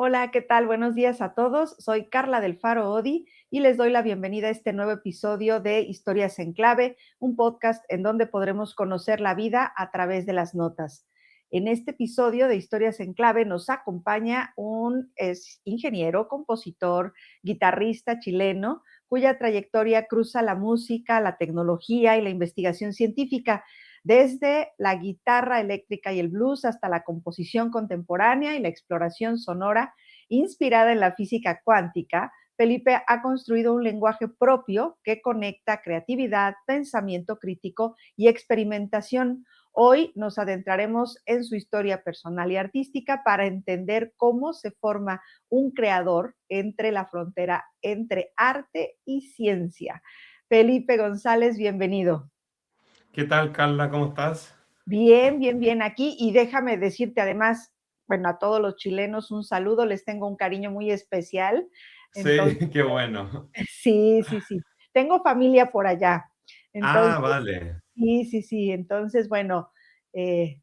Hola, ¿qué tal? Buenos días a todos. Soy Carla del Faro Odi y les doy la bienvenida a este nuevo episodio de Historias en Clave, un podcast en donde podremos conocer la vida a través de las notas. En este episodio de Historias en Clave nos acompaña un ingeniero, compositor, guitarrista chileno, cuya trayectoria cruza la música, la tecnología y la investigación científica, desde la guitarra eléctrica y el blues hasta la composición contemporánea y la exploración sonora inspirada en la física cuántica. Felipe ha construido un lenguaje propio que conecta creatividad, pensamiento crítico y experimentación. Hoy nos adentraremos en su historia personal y artística para entender cómo se forma un creador entre la frontera entre arte y ciencia. Felipe González, bienvenido. ¿Qué tal, Carla? ¿Cómo estás? Bien, bien, bien aquí. Y déjame decirte además, bueno, a todos los chilenos un saludo, les tengo un cariño muy especial. Sí, Entonces, qué bueno. sí, sí, sí. Tengo familia por allá. Ah, Entonces, vale. sí, sí, sí. Entonces, bueno,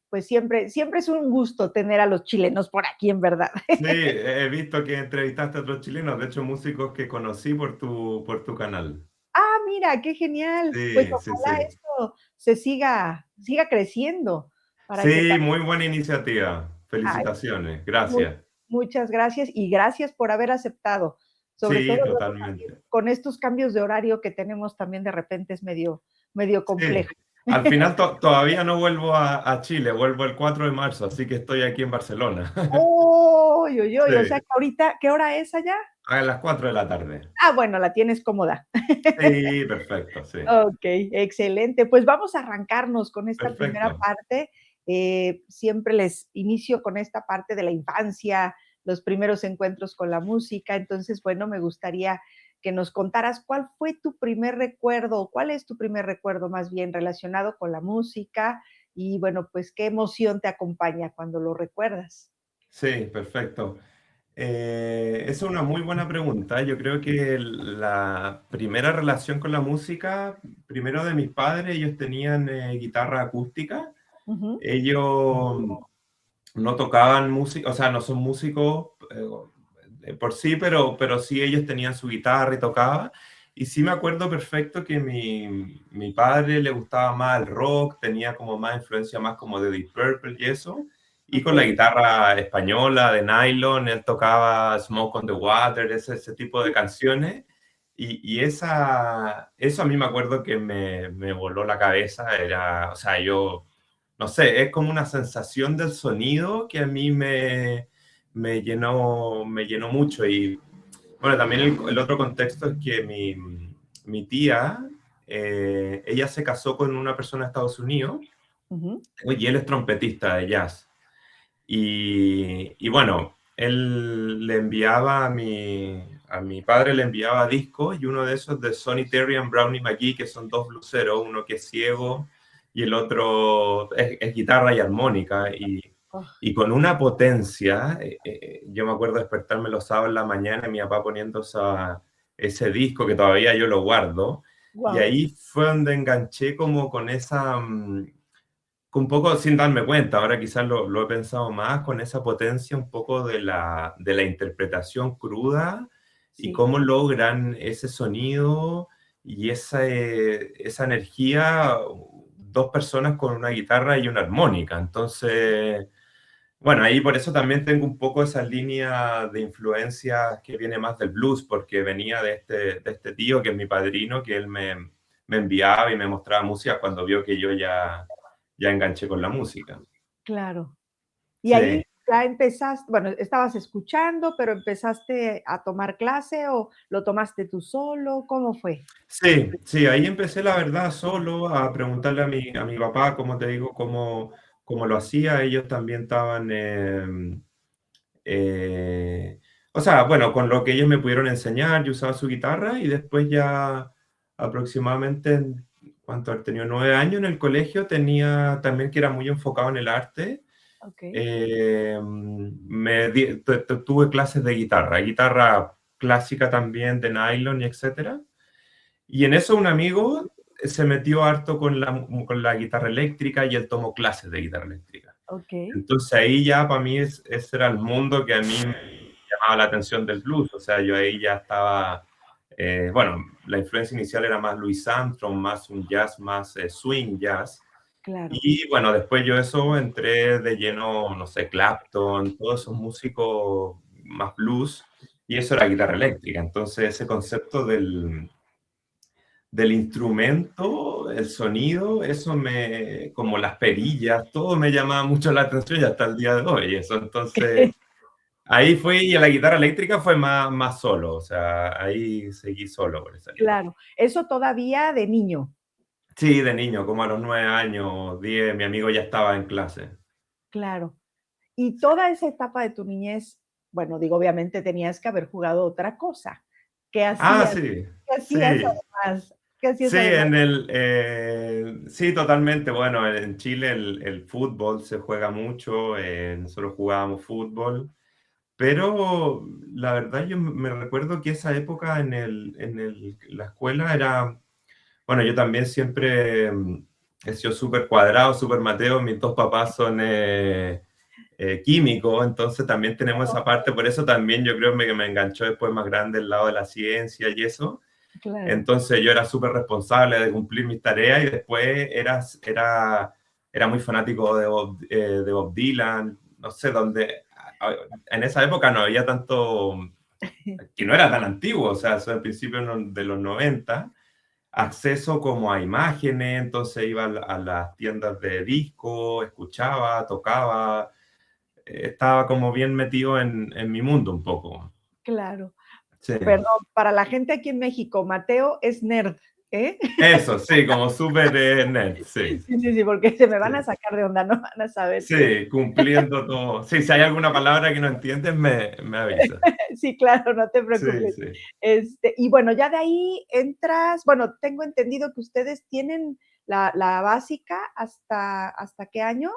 pues siempre es un gusto tener a los chilenos por aquí, en verdad. Sí, he visto que entrevistaste a otros chilenos, de hecho, músicos que conocí por tu canal. Ah, mira, qué genial. Pues Sí, sí, ojalá sí. esto se siga creciendo para que Sí, muy buena iniciativa. ay, Felicitaciones. Mu- Gracias. muchas gracias y gracias por haber aceptado. Sobre todo Sí, luego también totalmente. con estos cambios de horario que tenemos también de repente es medio Sí. complejo. Al final todavía no vuelvo a Chile, vuelvo el 4 de marzo, así que estoy aquí en Barcelona. ¡Uy, uy, uy! O sea Sí, que ahorita, ¿qué hora es allá? a las 4 de la tarde. Ah, bueno, la tienes cómoda. Sí, perfecto, sí. Okey, excelente. Pues vamos a arrancarnos con esta primera Perfecto. parte. Siempre les inicio con esta parte de la infancia, los primeros encuentros con la música. Entonces, bueno, me gustaría que nos contaras cuál fue tu primer recuerdo, o cuál es tu primer recuerdo más bien relacionado con la música y, bueno, pues, ¿qué emoción te acompaña cuando lo recuerdas? Sí, perfecto. Esa es una muy buena pregunta. Yo creo que la primera relación con la música, primero de mis padres, ellos tenían guitarra acústica. Ujú. Ellos no tocaban música, o sea, no son músicos por sí, pero sí ellos tenían su guitarra y tocaba. Y sí me acuerdo perfecto que mi padre le gustaba más el rock, tenía como más influencia más como de Deep Purple y eso. Y con la Okey. guitarra española de nylon, él tocaba Smoke on the Water, ese tipo de canciones. Eso a mí me acuerdo que me voló la cabeza. Era, o sea, yo no sé, es como una sensación del sonido que a mí me llenó mucho. Y bueno, también el otro contexto es que mi tía, ella se casó con una persona de Estados Unidos Ujú. y él es trompetista de jazz. Y bueno, él le enviaba a mi padre le enviaba discos y uno de esos de Sonny Terry y Brownie McGhee, que son dos blueseros, uno que es ciego y el otro es guitarra y armónica. Oh, Y con una potencia, yo me acuerdo despertarme los sábados en la mañana y mi papá poniendo ese disco que todavía yo lo guardo. Y guau. ahí fue donde enganché como con esa, un poco sin darme cuenta, ahora quizás lo he pensado más, con esa potencia un poco de la interpretación cruda y Sí. cómo logran ese sonido y esa energía, dos personas con una guitarra y una armónica. Entonces, bueno, ahí por eso también tengo un poco esa línea de influencia que viene más del blues, porque venía de este tío que es mi padrino, que él me enviaba y me mostraba música cuando vio que yo ya enganché con la música. Claro. Y ahí Sí, ya empezaste, bueno, estabas escuchando, pero ¿empezaste a tomar clase o lo tomaste tú solo? ¿Cómo fue? sí, sí, ahí empecé la verdad solo a preguntarle a mi papá, como te digo, cómo lo hacía. Ellos también estaban, eh, o sea, bueno, con lo que ellos me pudieron enseñar, yo usaba su guitarra y después ya aproximadamente, ¿cuánto? Haber tenido 9 años en el colegio, tenía también que era muy enfocado en el arte. Okey. Tuve clases de guitarra clásica también, de nylon y etcétera. Y en eso un amigo se metió harto con la guitarra eléctrica y él tomó clases de guitarra eléctrica. Okey. Entonces ahí ya para mí ese era el mundo que a mí me llamaba la atención del blues, o sea, yo ahí ya estaba, bueno, la influencia inicial era más Louis Armstrong, más un jazz, más swing jazz, claro. y bueno, después yo eso entré de lleno, no sé, Clapton, todos esos músicos más blues, y eso era guitarra eléctrica, entonces ese concepto del instrumento, el sonido, eso me, como las perillas, todo me llamaba mucho la atención y hasta el día de hoy, eso, entonces, ahí fui y la guitarra eléctrica fue más solo, o sea, ahí seguí solo por esa línea. Claro, eso todavía de niño, Sí, de niño, como a los 9 años, 10, mi amigo ya estaba en clase. claro. Y toda esa etapa de tu niñez, bueno, digo, obviamente tenías que haber jugado otra cosa. ¿Qué Ah, hacías? sí, ¿Qué hacías sí. además? ¿Qué hacías Sí, además? sí, totalmente. Bueno, en Chile el fútbol se juega mucho, nosotros jugábamos fútbol, pero la verdad yo me recuerdo que esa época la escuela era, bueno, yo también siempre he sido súper cuadrado, súper Mateo, mis dos papás son químicos, entonces también tenemos esa parte, por eso también yo creo que me enganchó después más grande el lado de la ciencia y eso. Claro, Entonces yo era súper responsable de cumplir mis tareas y después era muy fanático de Bob Dylan, no sé, donde en esa época no había tanto, que no era tan antiguo, o sea, eso al principio de los 90 acceso como a imágenes, entonces iba a las tiendas de disco, escuchaba, tocaba, estaba como bien metido en mi mundo un poco. claro. Sí. Perdón, para la gente aquí en México, Mateo es nerd, ¿eh? Eso, sí, como súper nerd, sí, Sí, sí, sí, porque se me van a sí. sacar de onda, no van a saber qué. Sí, cumpliendo todo. Sí, si hay alguna palabra que no entiendes, me avisa. Sí, claro, no te Sí, preocupes. sí. Y bueno, ya de ahí entras, bueno, tengo entendido que ustedes tienen la básica ¿hasta qué año?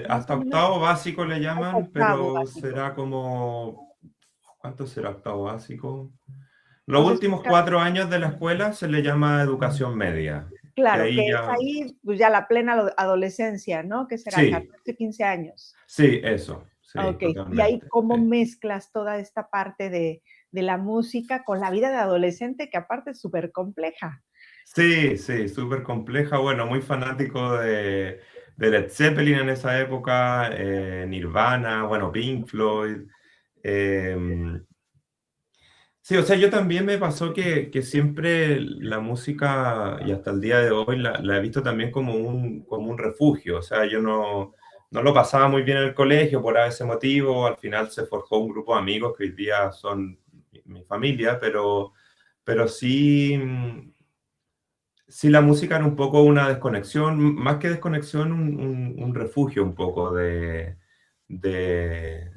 Más Hasta o menos, octavo básico le hasta llaman, octavo pero básico. será como, ¿cuánto será octavo básico? O Los sea, últimos 4 años de la escuela se le llama educación media, que claro, que ahí es ya, ahí, pues, ya la plena adolescencia, ¿no? ¿Qué será? sí, 14, 15 años. sí, eso, sí, Okey. Y ahí, totalmente. ¿cómo Sí. mezclas toda esta parte de la música con la vida de adolescente, que aparte es súper compleja? Sí, sí, súper compleja. Bueno, muy fanático de Led Zeppelin en esa época, Nirvana, bueno, Pink Floyd. em, sí, o sea, yo también me pasó que siempre la música, y hasta el día de hoy, la he visto también como un refugio. O sea, yo no lo pasaba muy bien en el colegio por ese motivo. Al final se forjó un grupo de amigos que hoy día son mi familia, pero sí. Sí, la música era un poco una desconexión, más que desconexión, un refugio un poco de, de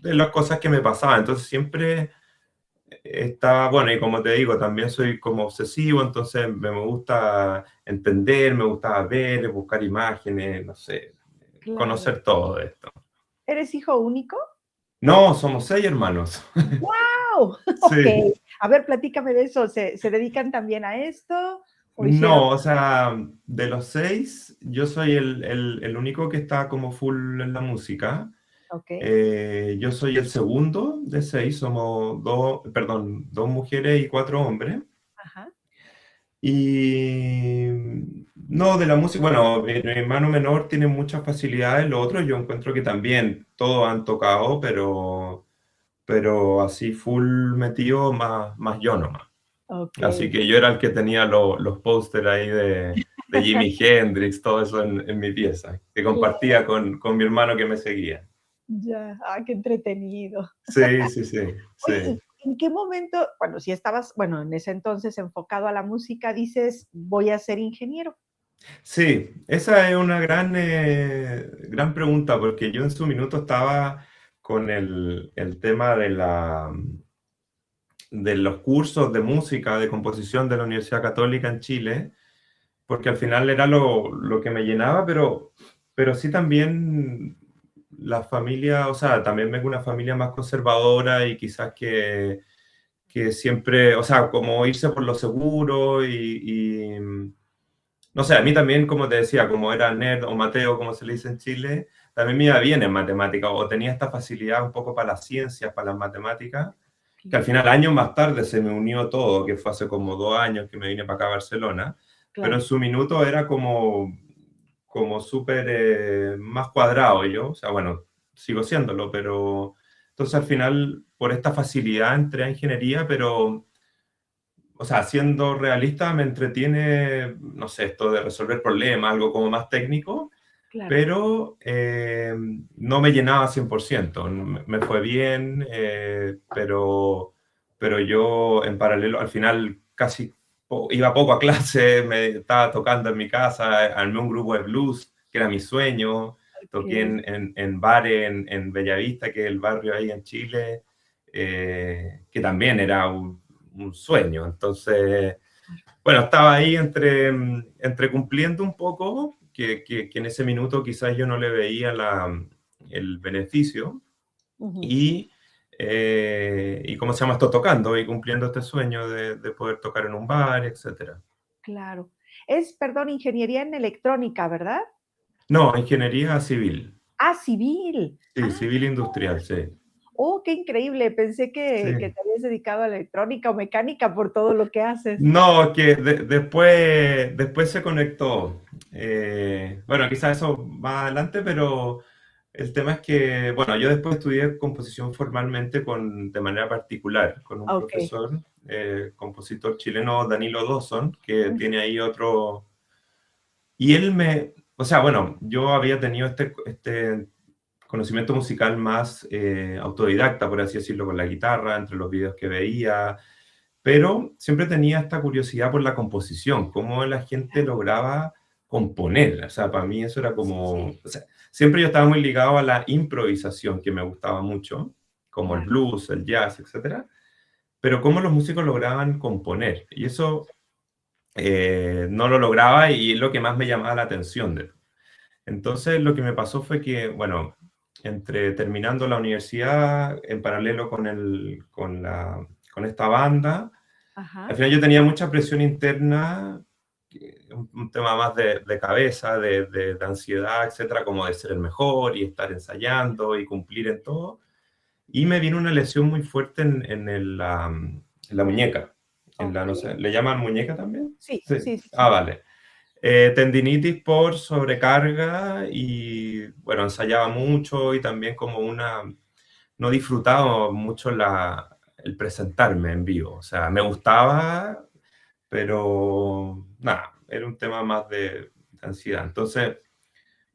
las cosas que me pasaban. Entonces siempre estaba, bueno, y como te digo, también soy como obsesivo, entonces me gusta entender, me gusta ver, buscar imágenes, no sé, Claro. conocer todo esto. ¿Eres hijo único? No, somos 6 hermanos. ¡Guau! Sí. Okey. A ver, platícame de eso, ¿se dedican también a esto o hicieron? No, o sea, de los 6, yo soy el único que está como full en la música. Okey, Yo soy el segundo de 6, somos dos, perdón, 2 mujeres y 4 hombres. ajá, Y no, de la música, bueno, mi hermano menor tiene muchas facilidades, lo otro yo encuentro que también todos han tocado, pero así full metido, más yo nomás. Así okey. que yo era el que tenía los póster ahí de Jimi Hendrix, todo eso en mi pieza, que Claro, compartía con mi hermano que me seguía. ya. Qué entretenido. Sí, sí, sí, Oye, sí. ¿y en qué momento, bueno, si estabas, bueno, en ese entonces enfocado a la música, dices: "Voy a ser ingeniero"? Sí, esa es una gran pregunta, porque yo en su minuto estaba con el tema de los cursos de música, de composición de la Universidad Católica en Chile, porque al final era lo que me llenaba, pero sí también la familia, o sea, también vengo de una familia más conservadora y quizás que siempre, o sea, como irse por lo seguro no sé, a mí también, como te decía, como era nerd o Mateo, como se le dice en Chile, también me iba bien en matemáticas, o tenía esta facilidad un poco para las ciencias, para las matemáticas, que al final, años más tarde, se me unió todo, que fue hace como 2 años que me vine para acá a Barcelona, pero en Claro, su minuto era como súper más cuadrado yo, o sea, bueno, sigo siéndolo, pero entonces al final, por esta facilidad entré a ingeniería, pero, o sea, siendo realista, me entretiene, no sé, esto de resolver problemas, algo como más técnico, claro, pero no me llenaba 100%. Me fue bien, pero yo en paralelo, al final casi iba poco a clase, me estaba tocando en mi casa, armé un grupo de blues, que era mi sueño, toqué ok, en bares en Bellavista, que es el barrio ahí en Chile, que también era un sueño. Entonces, bueno, estaba ahí entre cumpliendo un poco, que en ese minuto quizás yo no le veía el beneficio, ujú, y ¿cómo se llama esto? Tocando y cumpliendo este sueño de poder tocar en un bar, etcétera. claro. Es, perdón, ingeniería en electrónica, ¿verdad? No, ingeniería civil. Ah, civil. Sí, Ah, civil industrial, sí. oh, qué increíble. Pensé que Sí. te habías dedicado a la electrónica o mecánica por todo lo que haces. No, que después se conectó. Bueno, quizás eso más adelante, pero el tema es que, bueno, yo después estudié composición formalmente de manera particular con un Ok. profesor, compositor chileno, Danilo Dawson, que Ujú, tiene ahí otro. Y él o sea, bueno, yo había tenido este conocimiento musical más autodidacta, por así decirlo, con la guitarra, entre los videos que veía, pero siempre tenía esta curiosidad por la composición, cómo la gente lograba componer. O sea, para mí eso era como, sí, o sea, siempre yo estaba muy ligado a la improvisación, que me gustaba mucho, como el claro. blues, el jazz, etcétera, pero cómo los músicos lograban componer. Y eso no lo lograba y es lo que más me llamaba la atención. Entonces, lo que me pasó fue que, bueno, entre terminando la universidad en paralelo con esta banda, al Ajá. final yo tenía mucha presión interna, un tema más de cabeza, de ansiedad, etcétera, como de ser el mejor y estar ensayando y cumplir en todo. Y me vino una lesión muy fuerte en la muñeca. No Ok. sé, ¿le llaman muñeca también? Sí, Sí. sí, sí, Ah, sí. vale. Tendinitis por sobrecarga y, bueno, ensayaba mucho y también como no disfrutaba mucho el presentarme en vivo. O sea, me gustaba, pero nada, era un tema más de ansiedad. Entonces,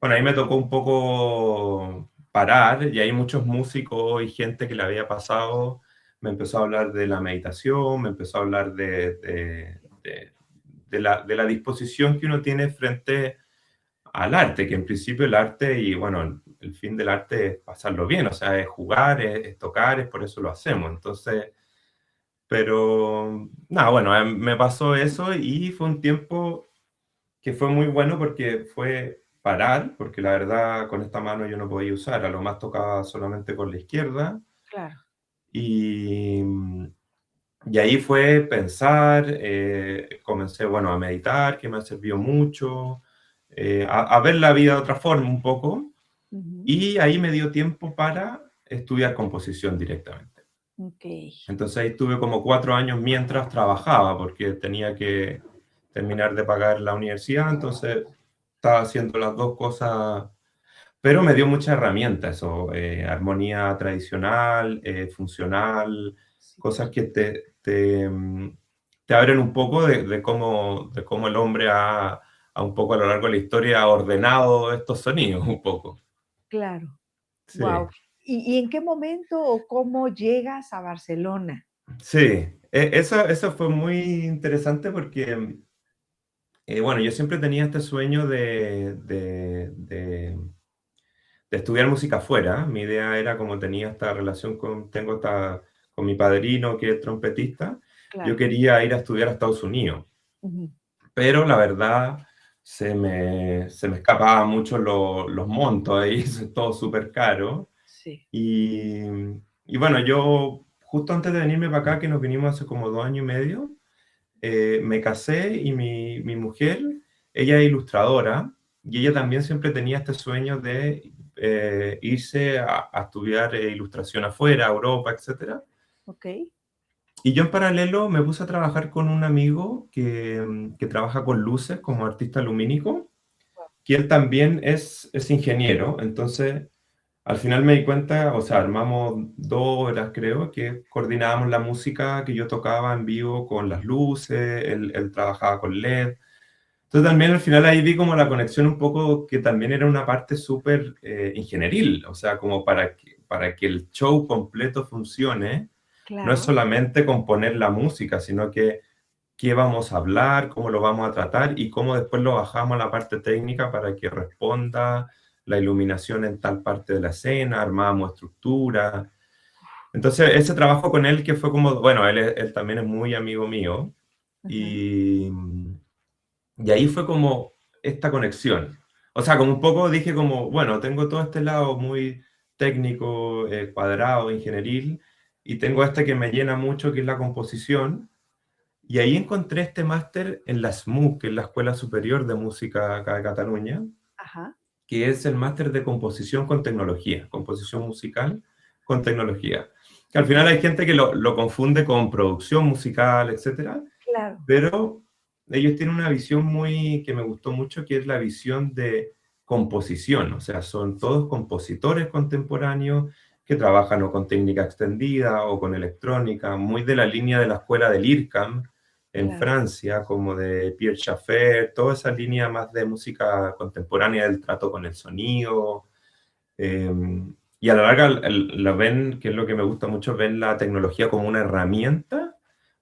bueno, ahí me tocó un poco parar y hay muchos músicos y gente que le había pasado, me empezó a hablar de la meditación, me empezó a hablar de la disposición que uno tiene frente al arte, que en principio el arte y bueno, el fin del arte es pasarlo bien, o sea, es jugar, es tocar, es por eso lo hacemos. Entonces, pero nada, bueno, me pasó eso y fue un tiempo que fue muy bueno porque fue parar, porque la verdad con esta mano yo no podía usar, a lo más tocaba solamente con la izquierda Claro. y, y ahí fue pensar, comencé, bueno, a meditar, que me ha servido mucho, a ver la vida de otra forma un poco, Ujú, y ahí me dio tiempo para estudiar composición directamente. ok. Entonces ahí estuve como 4 años mientras trabajaba, porque tenía que terminar de pagar la universidad, entonces estaba haciendo las dos cosas, pero me dio mucha herramienta eso, armonía tradicional, funcional, Sí, cosas que te abren un poco de cómo el hombre a un poco a lo largo de la historia ha ordenado estos sonidos un poco. claro. Sí, Wow. ¿Y en qué momento o cómo llegas a Barcelona? sí. Eso fue muy interesante porque, bueno, yo siempre tenía este sueño de estudiar música afuera. Mi idea era, como tenía esta relación con mi padrino, que es trompetista, yo Claro. quería ir a estudiar a Estados Unidos. Ujú, Pero la verdad se me escapaban mucho los montos ahí, es todo súper caro. sí. Y, y bueno, yo justo antes de venirme para acá, que nos vinimos hace como 2 años y medio, me casé y mi mujer, ella es ilustradora y ella también siempre tenía este sueño de irse a estudiar ilustración afuera, a Europa, etcétera. Ok. Y yo en paralelo me puse a trabajar con un amigo que trabaja con luces como artista lumínico, que él también es ingeniero. Entonces, al final me di cuenta, o sea, armamos 2 horas, creo, que coordinábamos la música que yo tocaba en vivo con las luces, él trabajaba con LED. Entonces también al final ahí vi como la conexión un poco que también era una parte súper ingenieril, o sea, como para que el show completo funcione, no es Claro. solamente componer la música, sino que qué vamos a hablar, cómo lo vamos a tratar y cómo después lo bajamos a la parte técnica para que responda la iluminación en tal parte de la escena, armamos estructura. Entonces ese trabajo con él que fue como, bueno, él también es muy amigo mío Ajá. y y ahí fue como esta conexión. O sea, como un poco dije como, bueno, tengo todo este lado muy técnico, cuadrado, ingenieril, y tengo este que me llena mucho, que es la composición. Y ahí encontré este máster en la SMUC, que es la Escuela Superior de Música acá de Cataluña, Ajá. que es el máster de composición con tecnología, composición musical con tecnología. Que al final hay gente que lo confunde con producción musical, etcétera, Claro. pero ellos tienen una visión muy que me gustó mucho, que es la visión de composición. O sea, son todos compositores contemporáneos que trabajan o con técnica extendida o con electrónica, muy de la línea de la escuela del IRCAM en Claro. Francia, como de Pierre Schaeffer, toda esa línea más de música contemporánea, del trato con el sonido. eh, y a la larga la ven, que es lo que me gusta mucho, ven la tecnología como una herramienta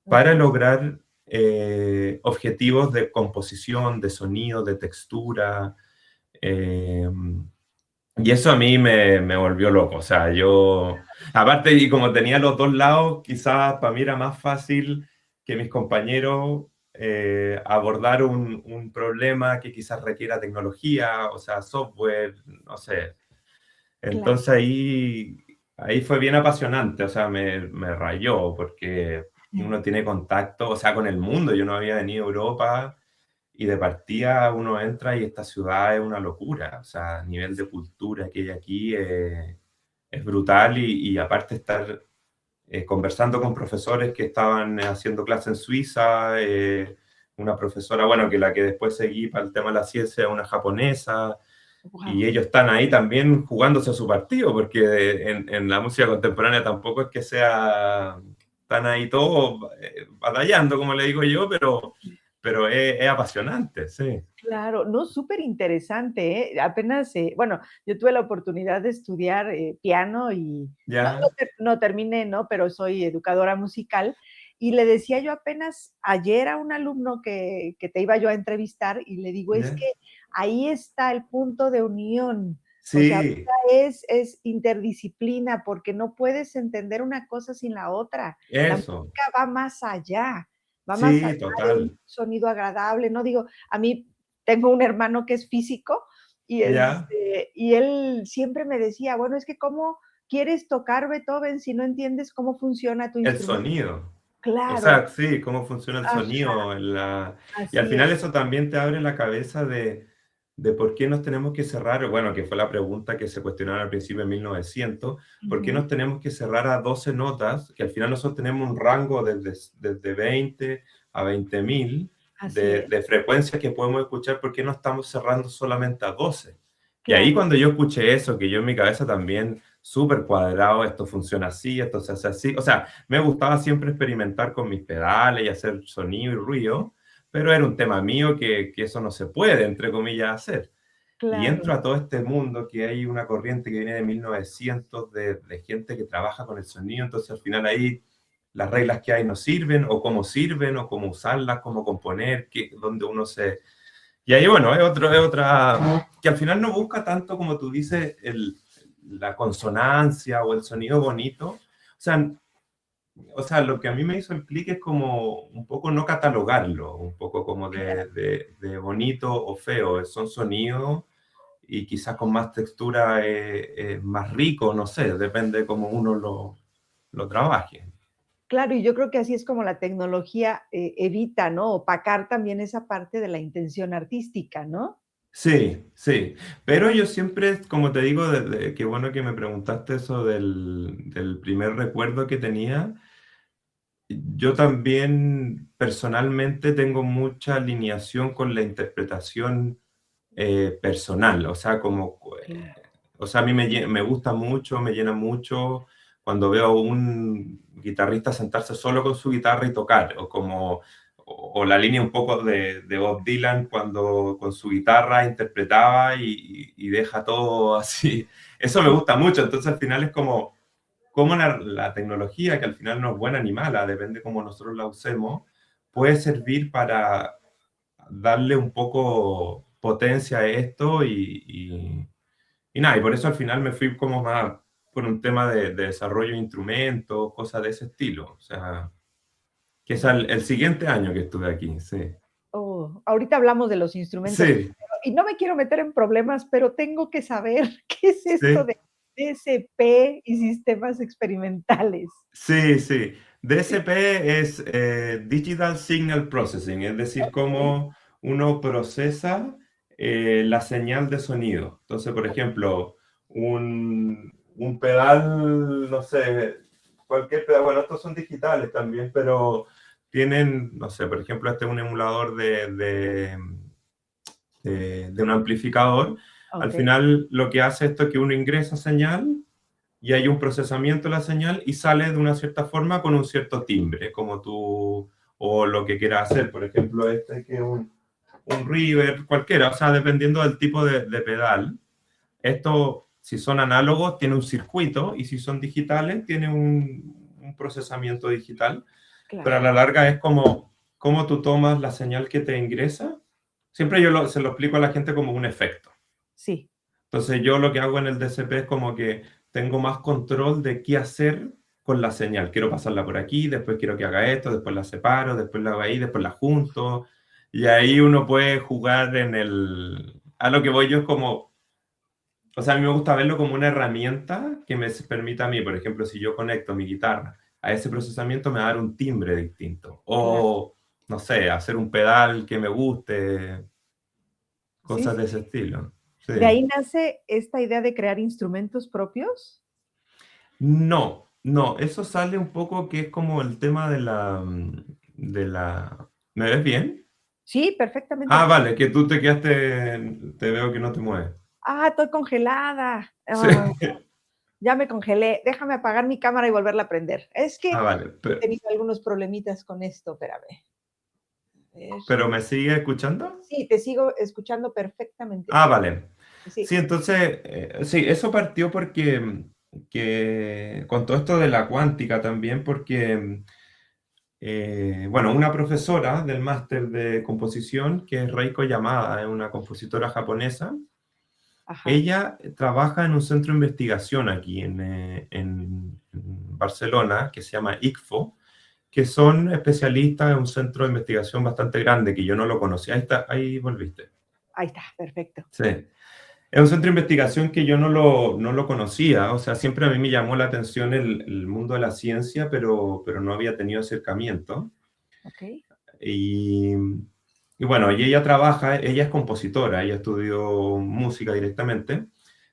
para Ujú. lograr objetivos de composición, de sonido, de textura. eh, y eso a mí me volvió loco. O sea, yo, aparte, y como tenía los dos lados, quizás para mí era más fácil que mis compañeros abordar un problema que quizás requiera tecnología, o sea, software, no sé. Claro. Entonces ahí fue bien apasionante, o sea, me rayó porque uno tiene contacto, o sea, con el mundo. Yo no había venido a Europa y de partida uno entra y esta ciudad es una locura, o sea, a nivel de cultura que hay aquí es brutal y aparte estar conversando con profesores que estaban haciendo clase en Suiza, una profesora, bueno, que la que después seguí para el tema de la ciencia, una japonesa, y Wow. ellos están ahí también jugándose a su partido, porque en la música contemporánea tampoco es que sea tan ahí todo batallando, como le digo yo, pero es apasionante, sí. Claro, no, súper interesante, ¿eh? Apenas, bueno, yo tuve la oportunidad de estudiar, piano y Ya, no terminé, ¿no? Pero soy educadora musical, y le decía yo apenas ayer a un alumno que te iba yo a entrevistar, y le digo: "Es ya. que ahí está el punto de unión". O sea, Sí, ahorita es interdisciplina, porque no puedes entender una cosa sin la otra. La eso. música va más allá Sí, de un total. sonido agradable, ¿no? Digo, a mí tengo un hermano que es físico y, Ya, y él siempre me decía, bueno, es que ¿cómo quieres tocar Beethoven si no entiendes cómo funciona tu el instrumento? sonido. O Claro, sea, sí, cómo funciona el ajá, sonido en la... Y al así final es. eso también te abre la cabeza de por qué nos tenemos que cerrar, bueno, que fue la pregunta que se cuestionaron al principio en 1900, ¿por qué Ujú, nos tenemos que cerrar a 12 notas? Que al final nosotros tenemos un rango desde 20 a 20.000 así es, de frecuencias que podemos escuchar, ¿por qué no estamos cerrando solamente a 12? Y ahí claro, cuando yo escuché eso, que yo en mi cabeza también súper cuadrado, esto funciona así, esto se hace así, o sea, me gustaba siempre experimentar con mis pedales y hacer sonido y ruido, pero era un tema mío que eso no se puede, entre comillas, hacer. Y claro, entro a todo este mundo que hay una corriente que viene de 1900 de gente que trabaja con el sonido, entonces al final ahí las reglas que hay no sirven, o cómo usarlas, cómo componer, dónde uno se... Y ahí, bueno, es otra, que al final no busca tanto, como tú dices, la consonancia o el sonido bonito. O sea, lo que a mí me hizo el clic es como un poco no catalogarlo, un poco como claro. de bonito o feo. Son sonidos y quizás con más textura más rico, no sé, depende de cómo uno lo trabaje. Claro, y yo creo que así es como la tecnología, evita, ¿no? Opacar también esa parte de la intención artística, ¿no? Sí, sí. Pero yo siempre, como te digo, qué bueno que me preguntaste eso del primer recuerdo que tenía. Yo también personalmente tengo mucha alineación con la interpretación personal, o sea, Claro. o sea, a mí me gusta mucho, me llena mucho cuando veo a un guitarrista sentarse solo con su guitarra y tocar, o la línea un poco de Bob Dylan cuando con su guitarra interpretaba y deja todo así. Eso me Sí, gusta mucho, entonces al final es como cómo la tecnología, que al final no es buena ni mala, depende cómo nosotros la usemos, puede servir para darle un poco potencia a esto y nada, y por eso al final me fui como más por un tema de desarrollo de instrumentos, cosas de ese estilo. O sea, que es el siguiente año que estuve aquí, sí. oh, ahorita hablamos de los instrumentos Sí, y no me quiero meter en problemas, pero tengo que saber qué es esto sí, de DSP y sistemas experimentales. sí, sí. DSP es Digital Signal Processing, es decir, Ok, cómo uno procesa la señal de sonido. Entonces, por ejemplo, un pedal, no sé, cualquier pedal, bueno, estos son digitales también, pero tienen, no sé, por ejemplo, este es un emulador de un amplificador. Al ok, final, lo que hace esto es que uno ingresa señal y hay un procesamiento de la señal y sale de una cierta forma con un cierto timbre, como tú o lo que quieras hacer. Por ejemplo, este que es un River, cualquiera, o sea, dependiendo del tipo de pedal. Esto, si son análogos, tiene un circuito y si son digitales, tiene un procesamiento digital. Pero a claro, la larga es como cómo tú tomas la señal que te ingresa. Siempre se lo explico a la gente como un efecto. sí, Entonces yo lo que hago en el DCP es como que tengo más control de qué hacer con la señal. Quiero pasarla por aquí, después quiero que haga esto, después la separo, después la hago ahí, después la junto. Y ahí uno puede jugar en el... A lo que voy yo es como... O sea, a mí me gusta verlo como una herramienta que me permita a mí, por ejemplo, si yo conecto mi guitarra a ese procesamiento, me va a dar un timbre distinto. claro. O, no sé, hacer un pedal que me guste, Sí, cosas sí. de ese estilo. Sí. De ahí nace esta idea de crear instrumentos propios. No, no, eso sale un poco que es como el tema ¿Me ves bien? Sí, perfectamente. Ah, vale, que tú te quedaste, te veo que no te mueves. Ah, estoy congelada. Sí. Ah, ya me congelé. Déjame apagar mi cámara y volverla a prender. Es que Ah, vale, he tenido algunos problemitas con esto, espérame. A ver. pero ¿me sigue escuchando? Sí, te sigo escuchando perfectamente Ah, bien. vale. Sí. Sí, entonces, sí, eso partió porque con todo esto de la cuántica también, porque, bueno, una profesora del máster de composición, que es Reiko Yamada, es una compositora japonesa, Ajá. ella trabaja en un centro de investigación aquí en Barcelona, que se llama ICFO, que son especialistas en un centro de investigación bastante grande, que yo no lo conocía. Ahí está, ahí volviste. Ahí está, perfecto. Sí. Es un centro de investigación que yo no lo conocía, o sea, siempre a mí me llamó la atención el mundo de la ciencia, pero no había tenido acercamiento. Ok. Y, y bueno, y ella trabaja, ella es compositora, ella estudió música directamente,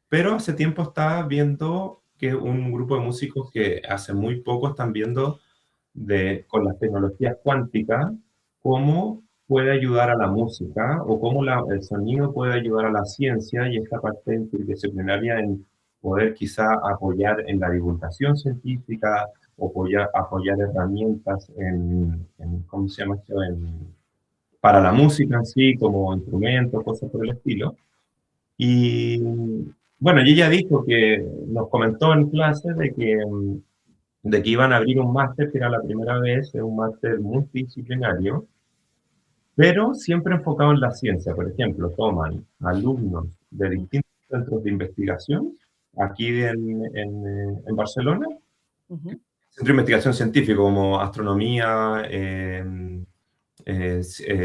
pero hace tiempo está viendo que un grupo de músicos que hace muy poco están viendo con las tecnologías cuánticas cómo puede ayudar a la música o cómo el sonido puede ayudar a la ciencia y esta parte interdisciplinaria en poder quizá apoyar en la divulgación científica o apoyar herramientas ¿cómo se llama esto? Para la música en sí, como instrumentos, cosas por el estilo. Y bueno, y ella dijo que nos comentó en clase de que iban a abrir un máster, que era la primera vez, un máster multidisciplinario, pero siempre enfocado en la ciencia. Por ejemplo, toman alumnos de distintos centros de investigación, aquí en Barcelona, Ujú. centro de investigación científico como astronomía,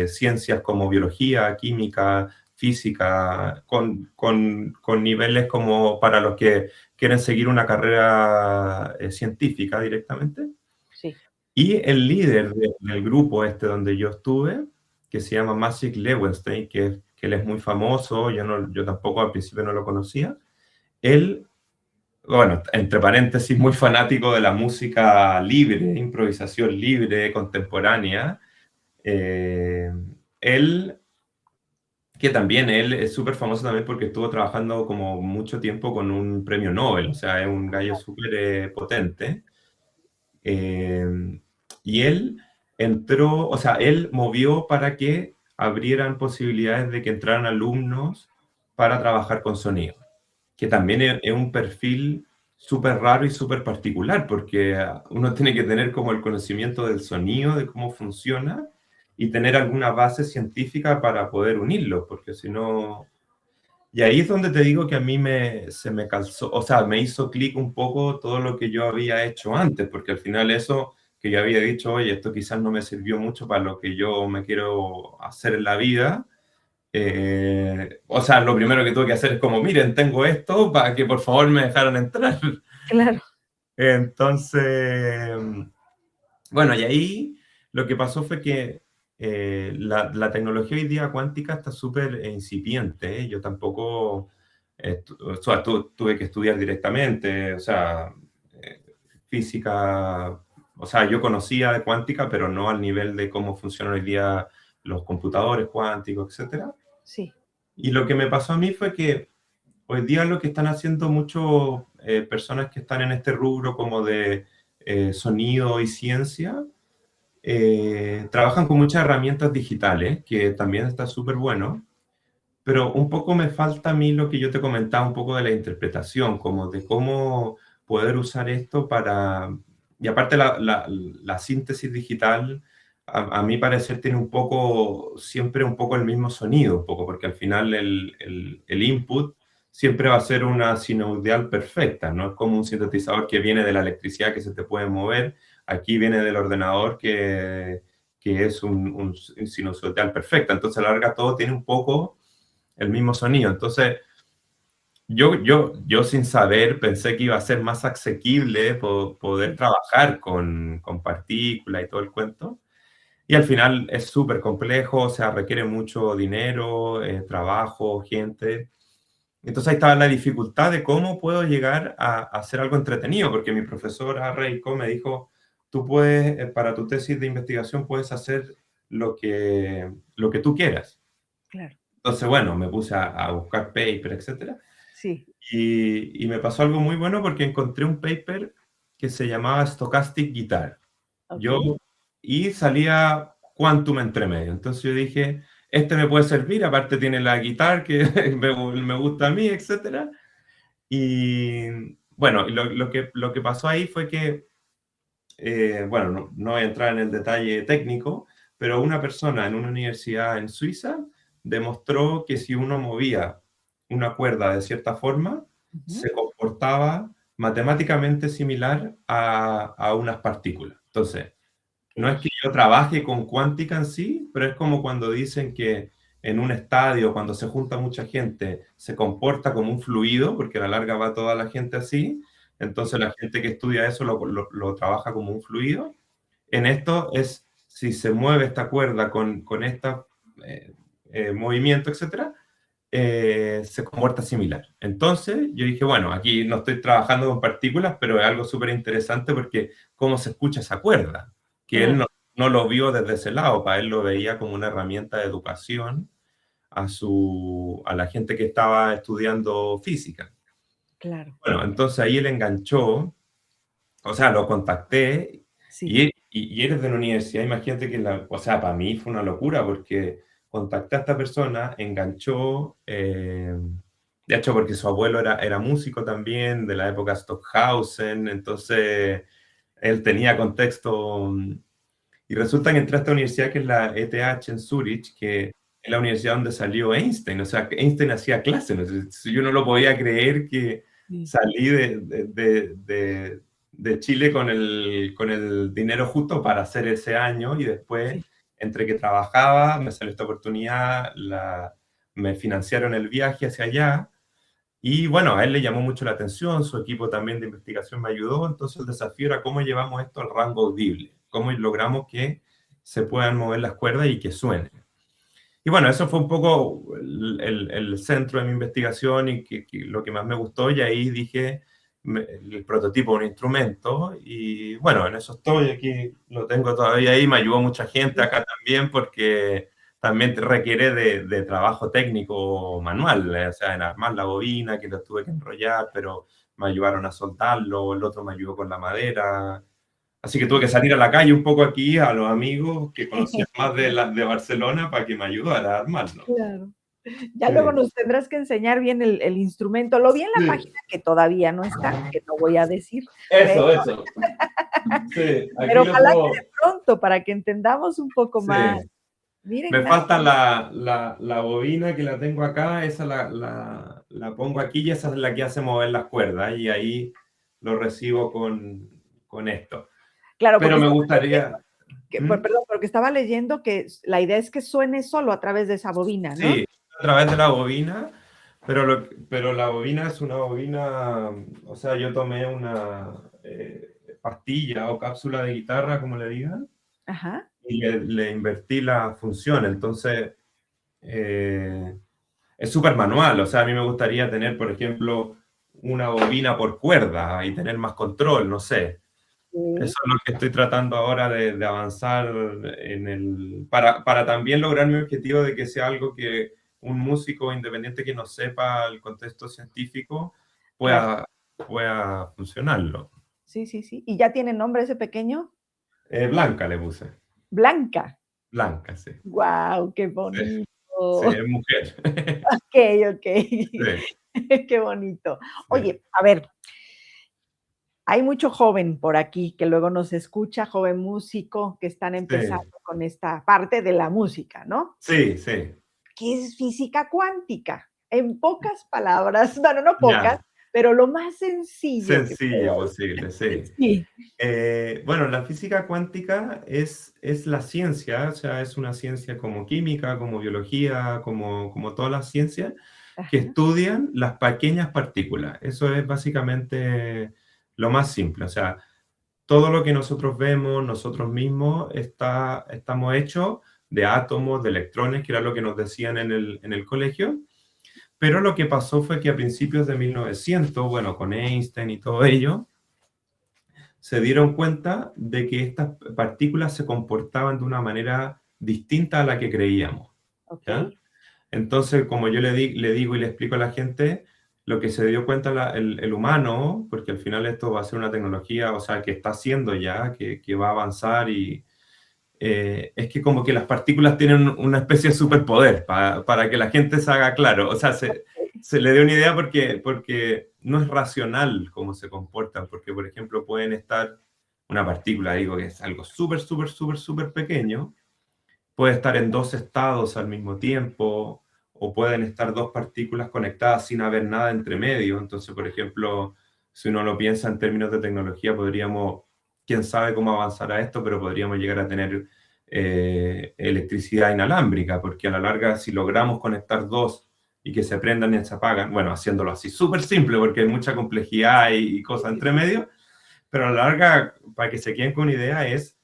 ciencias como biología, química, física, con niveles como para los que quieren seguir una carrera científica directamente. Sí. Y el líder del grupo este donde yo estuve, que se llama Maciej Lewenstein, que es que él es muy famoso, yo tampoco al principio no lo conocía. Él, bueno, entre paréntesis, muy fanático de la música libre, improvisación libre, contemporánea. Eh, él, que también él es súper famoso también porque estuvo trabajando como mucho tiempo con un premio Nobel, o sea, es un gallo súper potente. Eh, y él entró, o sea, él movió para que abrieran posibilidades de que entraran alumnos para trabajar con sonido, que también es un perfil súper raro y súper particular, porque uno tiene que tener como el conocimiento del sonido, de cómo funciona, y tener alguna base científica para poder unirlo, porque si no... Y ahí es donde te digo que a mí se me calzó, o sea, me hizo clic un poco todo lo que yo había hecho antes, porque al final eso que yo había dicho, oye, esto quizás no me sirvió mucho para lo que yo me quiero hacer en la vida. O sea, lo primero que tuve que hacer es como, miren, tengo esto para que por favor me dejaran entrar. Claro. Entonces, bueno, y ahí lo que pasó fue que la tecnología hoy día cuántica está súper incipiente. Yo tampoco o sea, tuve que estudiar directamente, o sea, eh, física, o sea, yo conocía de cuántica, pero no al nivel de cómo funcionan hoy día los computadores cuánticos, etcétera. Sí. Y lo que me pasó a mí fue que hoy día lo que están haciendo muchas personas que están en este rubro como de sonido y ciencia, trabajan con muchas herramientas digitales, que también está súper bueno, pero un poco me falta a mí lo que yo te comentaba, un poco de la interpretación, como de cómo poder usar esto para... Y aparte la síntesis digital, a mi parecer, tiene un poco, siempre un poco el mismo sonido, un poco, porque al final el input siempre va a ser una sinusoidal perfecta, no es como un sintetizador que viene de la electricidad que se te puede mover, aquí viene del ordenador que es un sinusoidal perfecta, entonces a la larga todo tiene un poco el mismo sonido. Entonces, yo sin saber pensé que iba a ser más asequible poder Sí. trabajar con partículas y todo el cuento. Y al final es súper complejo, o sea, requiere mucho dinero, trabajo, gente. Entonces ahí estaba la dificultad de cómo puedo llegar a hacer algo entretenido, porque mi profesora Reiko me dijo, tú puedes, para tu tesis de investigación puedes hacer lo que tú quieras. Claro. Entonces, bueno, me puse a buscar paper, etcétera. Sí. Y me pasó algo muy bueno porque encontré un paper que se llamaba Stochastic Guitar. Ok. Yo, y salía Quantum entre medio. Entonces yo dije, este me puede servir, aparte tiene la guitarra que me gusta a mí, etcétera. Y bueno, lo que pasó ahí fue que, bueno, no voy a entrar en el detalle técnico, pero una persona en una universidad en Suiza demostró que si uno movía una cuerda de cierta forma, Ujú. se comportaba matemáticamente similar a unas partículas. Entonces, no es Ok. que yo trabaje con cuántica en sí, pero es como cuando dicen que en un estadio, cuando se junta mucha gente, se comporta como un fluido, porque a la larga va toda la gente así. Entonces la gente que estudia eso lo trabaja como un fluido. En esto es si se mueve esta cuerda con este movimiento, etcétera, se comporta similar. Entonces yo dije, bueno, aquí no estoy trabajando con partículas, pero es algo súper interesante porque cómo se escucha esa cuerda, que él Claro. no lo vio desde ese lado, para él lo veía como una herramienta de educación a la gente que estaba estudiando física. Claro. Bueno, entonces ahí él enganchó, o sea, lo contacté Sí. y eres de la universidad, imagínate que, o sea, para mí fue una locura porque contacté a esta persona, enganchó, de hecho porque su abuelo era músico también, de la época Stockhausen, entonces él tenía contexto, y resulta que entré a esta universidad que es la ETH en Zurich, que es la universidad donde salió Einstein, o sea, que Einstein hacía clases, ¿no? Yo no lo podía creer que Sí. salí de Chile con el dinero justo para hacer ese año y después, Sí. entre que trabajaba, me salió esta oportunidad, me financiaron el viaje hacia allá y bueno, a él le llamó mucho la atención, su equipo también de investigación me ayudó, entonces el desafío era cómo llevamos esto al rango audible, cómo logramos que se puedan mover las cuerdas y que suenen. Y bueno, eso fue un poco el centro de mi investigación y que lo que más me gustó, y ahí dije el prototipo de un instrumento, y bueno, en eso estoy, aquí lo tengo todavía ahí, me ayudó mucha gente acá también porque también te requiere de trabajo técnico manual, o sea, en armar la bobina, que lo tuve que enrollar, pero me ayudaron a soltarlo, el otro me ayudó con la madera. Así que tuve que salir a la calle un poco aquí a los amigos que conocían más de Barcelona para que me ayudaran a armarlo. Claro. Ya Sí, luego nos tendrás que enseñar bien el instrumento. Lo vi en la sí. página que todavía no está, que no voy a decir, Eso, eso. Sí, aquí pero lo ojalá que puedo. de pronto para que entendamos un poco más. Sí. Miren, Me falta la bobina que la tengo acá, esa la pongo aquí y esa es la que hace mover las cuerdas y ahí lo recibo con esto. claro, Pero porque me estaba gustaría. ¿Mm? perdón, porque estaba leyendo que la idea es que suene solo a través de esa bobina, ¿no? Sí, a través de la bobina, pero la bobina es una bobina, o sea, yo tomé una pastilla o cápsula de guitarra, como le digan, Ajá. y le invertí la función, entonces eh, es súper manual, o sea, a mí me gustaría tener, por ejemplo, una bobina por cuerda y tener más control, no sé. Eso Sí. es lo que estoy tratando ahora de avanzar para también lograr mi objetivo de que sea algo que un músico independiente que no sepa el contexto científico Claro. pueda funcionarlo. Sí, sí, sí. ¿Y ya tiene nombre ese pequeño? Blanca le puse. Blanca. Blanca, sí. Guau, qué Sí, bonito. sí, es mujer. Okey, okey. Sí, Qué bonito. sí, Oye, a ver, hay mucho joven por aquí que luego nos escucha, joven músico, que están empezando sí, con esta parte de la música, ¿no? sí, sí. ¿Qué es física cuántica? En pocas palabras, bueno, no pocas, Ya, pero lo más sencillo que sencillo puedas. posible, sí. Sí. Bueno, la física cuántica es la ciencia, o sea, es una ciencia como química, como biología, como todas las ciencias que Ajá, estudian las pequeñas partículas. Eso es básicamente lo más simple. O sea, todo lo que nosotros vemos, nosotros mismos, estamos hechos de átomos, de electrones, que era lo que nos decían en el colegio. Pero lo que pasó fue que a principios de 1900, bueno, con Einstein y todo ello, se dieron cuenta de que estas partículas se comportaban de una manera distinta a la que creíamos, ¿ya? okey. Entonces, como yo le digo y le explico a la gente, lo que se dio cuenta el humano, porque al final esto va a ser una tecnología, o sea, que está haciendo ya, que va a avanzar y es que como que las partículas tienen una especie de superpoder, para que la gente se haga claro. O sea, se le dé una idea porque no es racional cómo se comportan, porque por ejemplo pueden estar una partícula, digo que es algo súper, súper, súper, súper pequeño, puede estar en dos estados al mismo tiempo, o pueden estar dos partículas conectadas sin haber nada entre medio. Entonces, por ejemplo, si uno lo piensa en términos de tecnología, podríamos, quién sabe cómo avanzará esto, pero podríamos llegar a tener electricidad inalámbrica, porque a la larga, si logramos conectar dos y que se prendan y se apagan, bueno, haciéndolo así súper simple, porque hay mucha complejidad y Sí, cosas sí, entre sí. medio, pero a la larga, para que se queden con una idea, es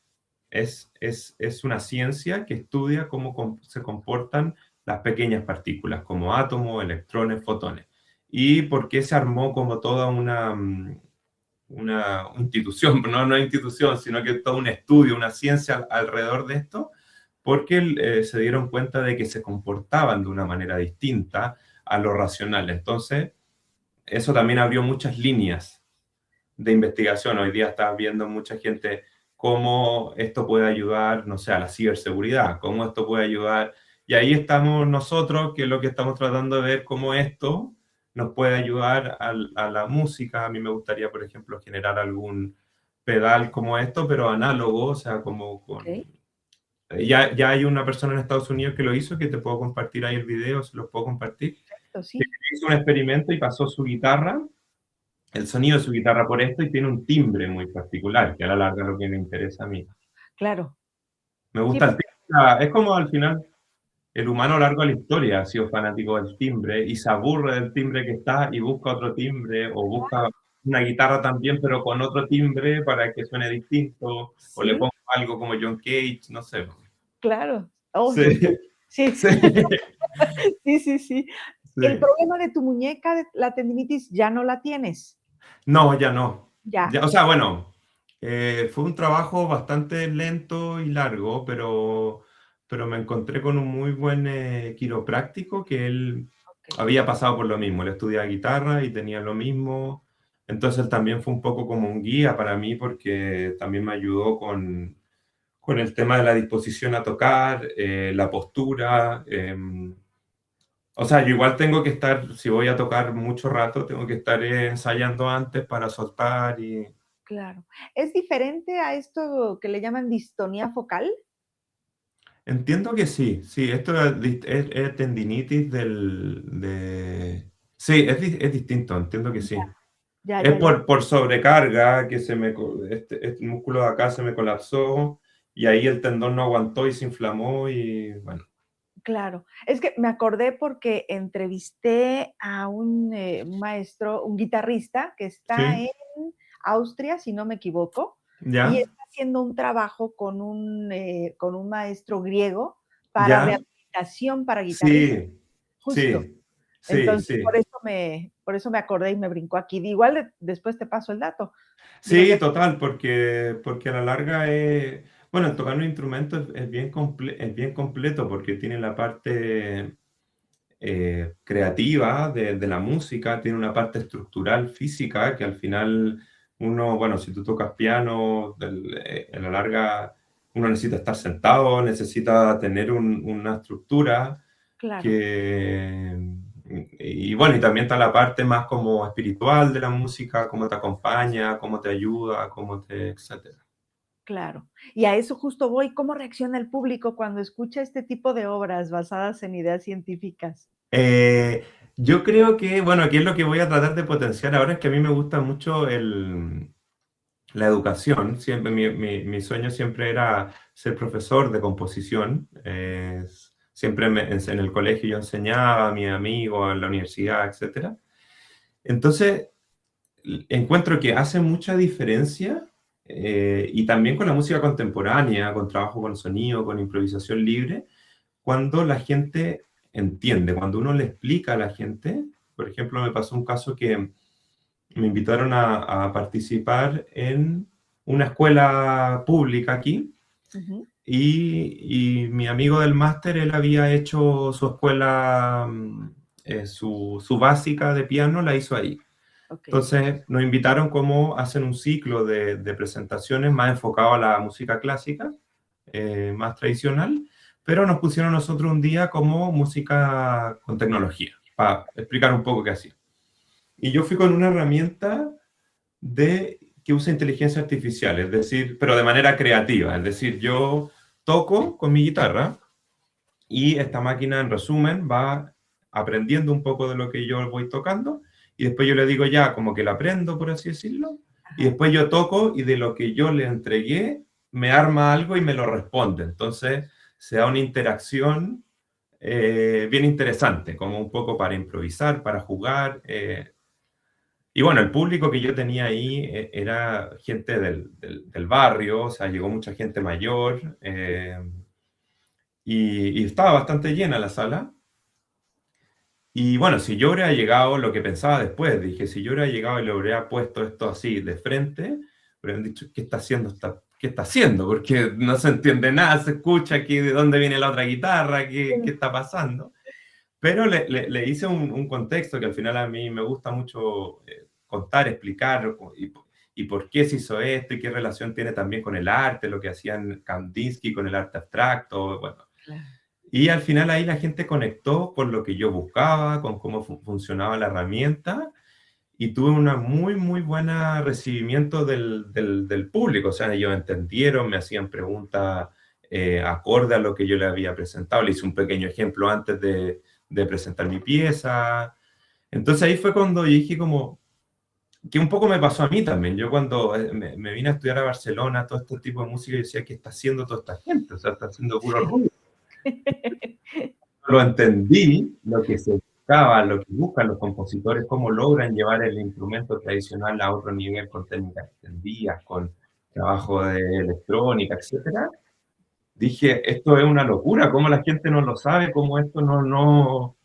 una ciencia que estudia cómo se comportan las pequeñas partículas, como átomos, electrones, fotones. Y por qué se armó como toda una institución, no institución, sino que todo un estudio, una ciencia alrededor de esto, porque se dieron cuenta de que se comportaban de una manera distinta a lo racional. Entonces, eso también abrió muchas líneas de investigación. Hoy día está viendo mucha gente cómo esto puede ayudar, no sé, a la ciberseguridad, cómo esto puede ayudar. Y ahí estamos nosotros, que es lo que estamos tratando de ver, cómo esto nos puede ayudar a la música. A mí me gustaría, por ejemplo, generar algún pedal como esto, pero análogo, o sea, como con... Okey, Ya hay una persona en Estados Unidos que lo hizo, que te puedo compartir ahí el video, se los puedo compartir, perfecto, que sí, hizo un experimento y pasó su guitarra, el sonido de su guitarra por esto, y tiene un timbre muy particular, que a la larga es lo que me interesa a mí. claro. Me Sí, gusta el porque timbre. Es como al final el humano a lo largo de la historia ha sido fanático del timbre y se aburre del timbre que está y busca otro timbre o busca una guitarra también, pero con otro timbre para que suene distinto, o le sí, pongo algo como John Cage, no sé. claro. Oh, Sí, John Cage. Sí, Sí, sí, sí, sí. ¿El sí. problema de tu muñeca, de la tendinitis, ya no la tienes? No, ya no. Ya, Ya, o sea, bueno, fue un trabajo bastante lento y largo, pero me encontré con un muy buen quiropráctico que él okey, había pasado por lo mismo. Él estudiaba guitarra y tenía lo mismo. Entonces él también fue un poco como un guía para mí porque también me ayudó con el tema de la disposición a tocar, la postura. O sea, yo igual tengo que estar, si voy a tocar mucho rato, tengo que estar ensayando antes para soltar y claro. ¿Es diferente a esto que le llaman distonía focal? entiendo que sí, sí, esto es tendinitis Sí, es distinto, entiendo que sí. Ya, Es ya, ya, por sobrecarga que este músculo de acá se me colapsó y ahí el tendón no aguantó y se inflamó y bueno. claro. Es que me acordé porque entrevisté a un maestro, un guitarrista que está ¿Sí? en Austria, si no me equivoco, y ¿Ya? está haciendo un trabajo con un maestro griego para ¿Ya? rehabilitación para guitarristas, Sí, justo. sí, sí, Entonces, sí. por eso me acordé y me brincó aquí. Igual después te paso el dato. Digo, Sí, ya, total, porque a la larga bueno, el tocar un instrumento es bien es bien completo porque tiene la parte creativa de la música, tiene una parte estructural física que al final uno, bueno, si tú tocas piano, a la larga uno necesita estar sentado, necesita tener una estructura claro, que... Y bueno, y también está la parte más como espiritual de la música, cómo te acompaña, cómo te ayuda, etcétera. claro. Y a eso justo voy. ¿Cómo reacciona el público cuando escucha este tipo de obras basadas en ideas científicas? Eh, yo creo que, bueno, aquí es lo que voy a tratar de potenciar ahora, es que a mí me gusta mucho la educación. Siempre, mi sueño siempre era ser profesor de composición. Siempre en el colegio yo enseñaba a mis amigos, en la universidad, etcétera. Entonces, encuentro que hace mucha diferencia y también con la música contemporánea, con trabajo con sonido, con improvisación libre, cuando la gente entiende, cuando uno le explica a la gente. Por ejemplo, me pasó un caso que me invitaron a participar en una escuela pública aquí Ujú, y mi amigo del máster, él había hecho su escuela, su básica de piano, la hizo ahí. okey. Entonces nos invitaron como hacen un ciclo de presentaciones más enfocado a la música clásica, más tradicional, pero nos pusieron nosotros un día como música con tecnología, para explicar un poco qué hacía. Y yo fui con una herramienta que usa inteligencia artificial, es decir, pero de manera creativa, es decir, yo toco con mi guitarra y esta máquina en resumen va aprendiendo un poco de lo que yo voy tocando y después yo le digo ya como que la aprendo, por así decirlo, y Ajá, después yo toco y de lo que yo le entregué me arma algo y me lo responde. Entonces se da una interacción bien interesante, como un poco para improvisar, para jugar. Y bueno, el público que yo tenía ahí era gente del barrio, o sea, llegó mucha gente mayor y estaba bastante llena la sala. Y bueno, si yo hubiera llegado, lo que pensaba después, dije, si yo hubiera llegado y le hubiera puesto esto así de frente, hubieran dicho, ¿qué está haciendo? ¿Qué está haciendo? Porque no se entiende nada, se escucha aquí de dónde viene la otra guitarra, qué está pasando. Pero le hice un contexto que al final a mí me gusta mucho contar, explicar y por qué se hizo esto y qué relación tiene también con el arte, lo que hacían Kandinsky con el arte abstracto, bueno. claro. Y al final ahí la gente conectó con lo que yo buscaba, con cómo funcionaba la herramienta y tuve una muy buena recibimiento del público. O sea, ellos entendieron, me hacían preguntas acorde a lo que yo le había presentado. Le hice un pequeño ejemplo antes de presentar mi pieza. Entonces ahí fue cuando yo dije como, que un poco me pasó a mí también. Yo cuando me vine a estudiar a Barcelona, todo este tipo de música, yo decía, ¿qué está haciendo toda esta gente? O sea, está haciendo puro ruido. Lo entendí, lo que se buscaba, lo que buscan los compositores, cómo logran llevar el instrumento tradicional a otro nivel con técnicas extendidas, con trabajo de electrónica, etcétera. dije, esto es una locura, cómo la gente no lo sabe, cómo esto no.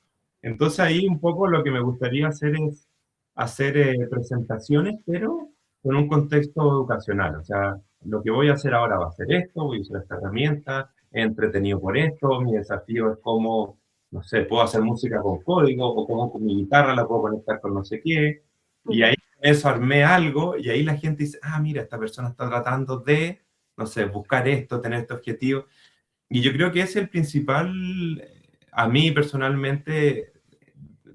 Entonces ahí un poco lo que me gustaría hacer es hacer presentaciones, pero con un contexto educacional. O sea, lo que voy a hacer ahora va a ser esto, voy a usar esta herramienta, he entretenido por esto, mi desafío es cómo, no sé, puedo hacer música con código, o cómo con mi guitarra la puedo conectar con no sé qué. Y ahí eso armé algo, y ahí la gente dice, ah, mira, esta persona está tratando de, no sé, buscar esto, tener este objetivo. Y yo creo que es el principal, a mí personalmente,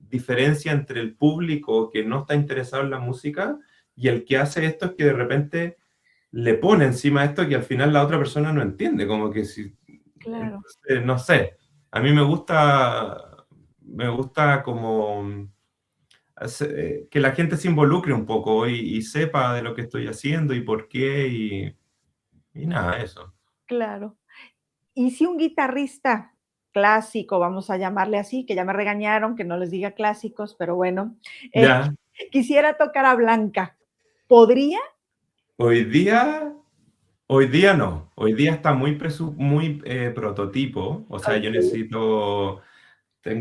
diferencia entre el público que no está interesado en la música y el que hace esto es que de repente le pone encima esto que al final la otra persona no entiende, como que si, Claro. entonces, no sé, a mí me gusta como que la gente se involucre un poco y sepa de lo que estoy haciendo y por qué y nada, eso. Claro. Y si un guitarrista clásico, vamos a llamarle así, que ya me regañaron que no les diga clásicos, pero bueno, eh, Ya, quisiera tocar a Blanca, ¿podría? hoy día Hoy día no, hoy día está muy prototipo, o sea, yo Okey,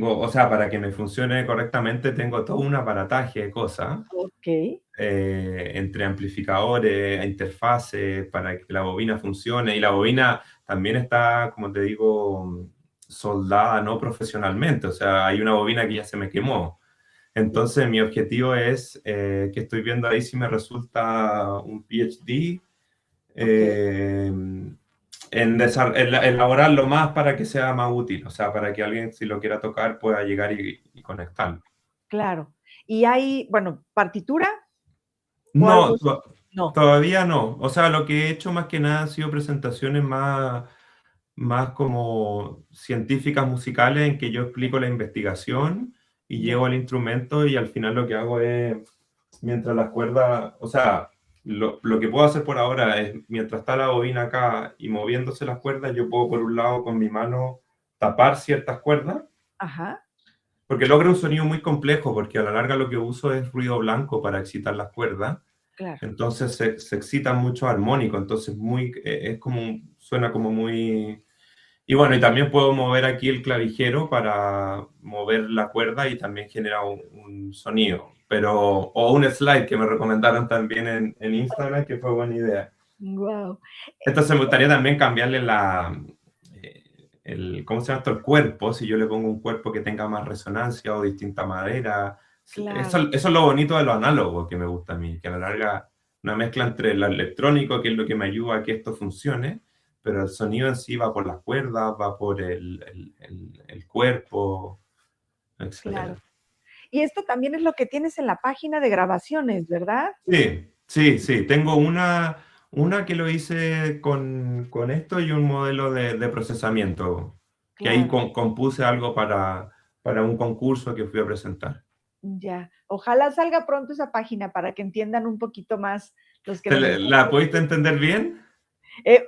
o sea, para que me funcione correctamente tengo todo un aparataje de cosas, okey, entre amplificadores, interfaces, para que la bobina funcione, y la bobina también está, como te digo, soldada no profesionalmente, o sea, hay una bobina que ya se me quemó. Entonces, mi objetivo es, que estoy viendo ahí si me resulta un PhD, okey, eh, en elaborarlo más para que sea más útil, o sea, para que alguien, si lo quiera tocar, pueda llegar y conectarlo. claro. Y hay, bueno, ¿partitura o algo No, así? No. todavía no. O sea, lo que he hecho más que nada han sido presentaciones más como científicas musicales en que yo explico la investigación y Ya, llevo el instrumento y al final lo que hago es, mientras las cuerdas, o sea, lo que puedo hacer por ahora es, mientras está la bobina acá y moviéndose las cuerdas, yo puedo por un lado con mi mano tapar ciertas cuerdas, ajá, porque logra un sonido muy complejo, porque a la larga lo que uso es ruido blanco para excitar las cuerdas, claro, entonces se excita mucho armónico, entonces es suena como muy. Y bueno, y también puedo mover aquí el clavijero para mover la cuerda y también genera un sonido. O un slide que me recomendaron también en Instagram, que fue buena idea. guau, Entonces me gustaría también cambiarle eh, ¿cómo se llama esto? El cuerpo, si yo le pongo un cuerpo que tenga más resonancia o distinta madera. Eso, claro, eso es lo bonito de lo análogo que me gusta a mí, que a la larga una mezcla entre lo electrónico, que es lo que me ayuda a que esto funcione, pero el sonido en sí va por las cuerdas, va por el cuerpo, claro. etc. Y esto también es lo que tienes en la página de grabaciones, ¿verdad? Sí, sí, sí. Tengo una que lo hice con esto y un modelo de procesamiento, que ahí Claro, compuse algo para un concurso que fui a presentar. ya. Ojalá salga pronto esa página para que entiendan un poquito más los que nos están ¿La pudiste entender bien? eh,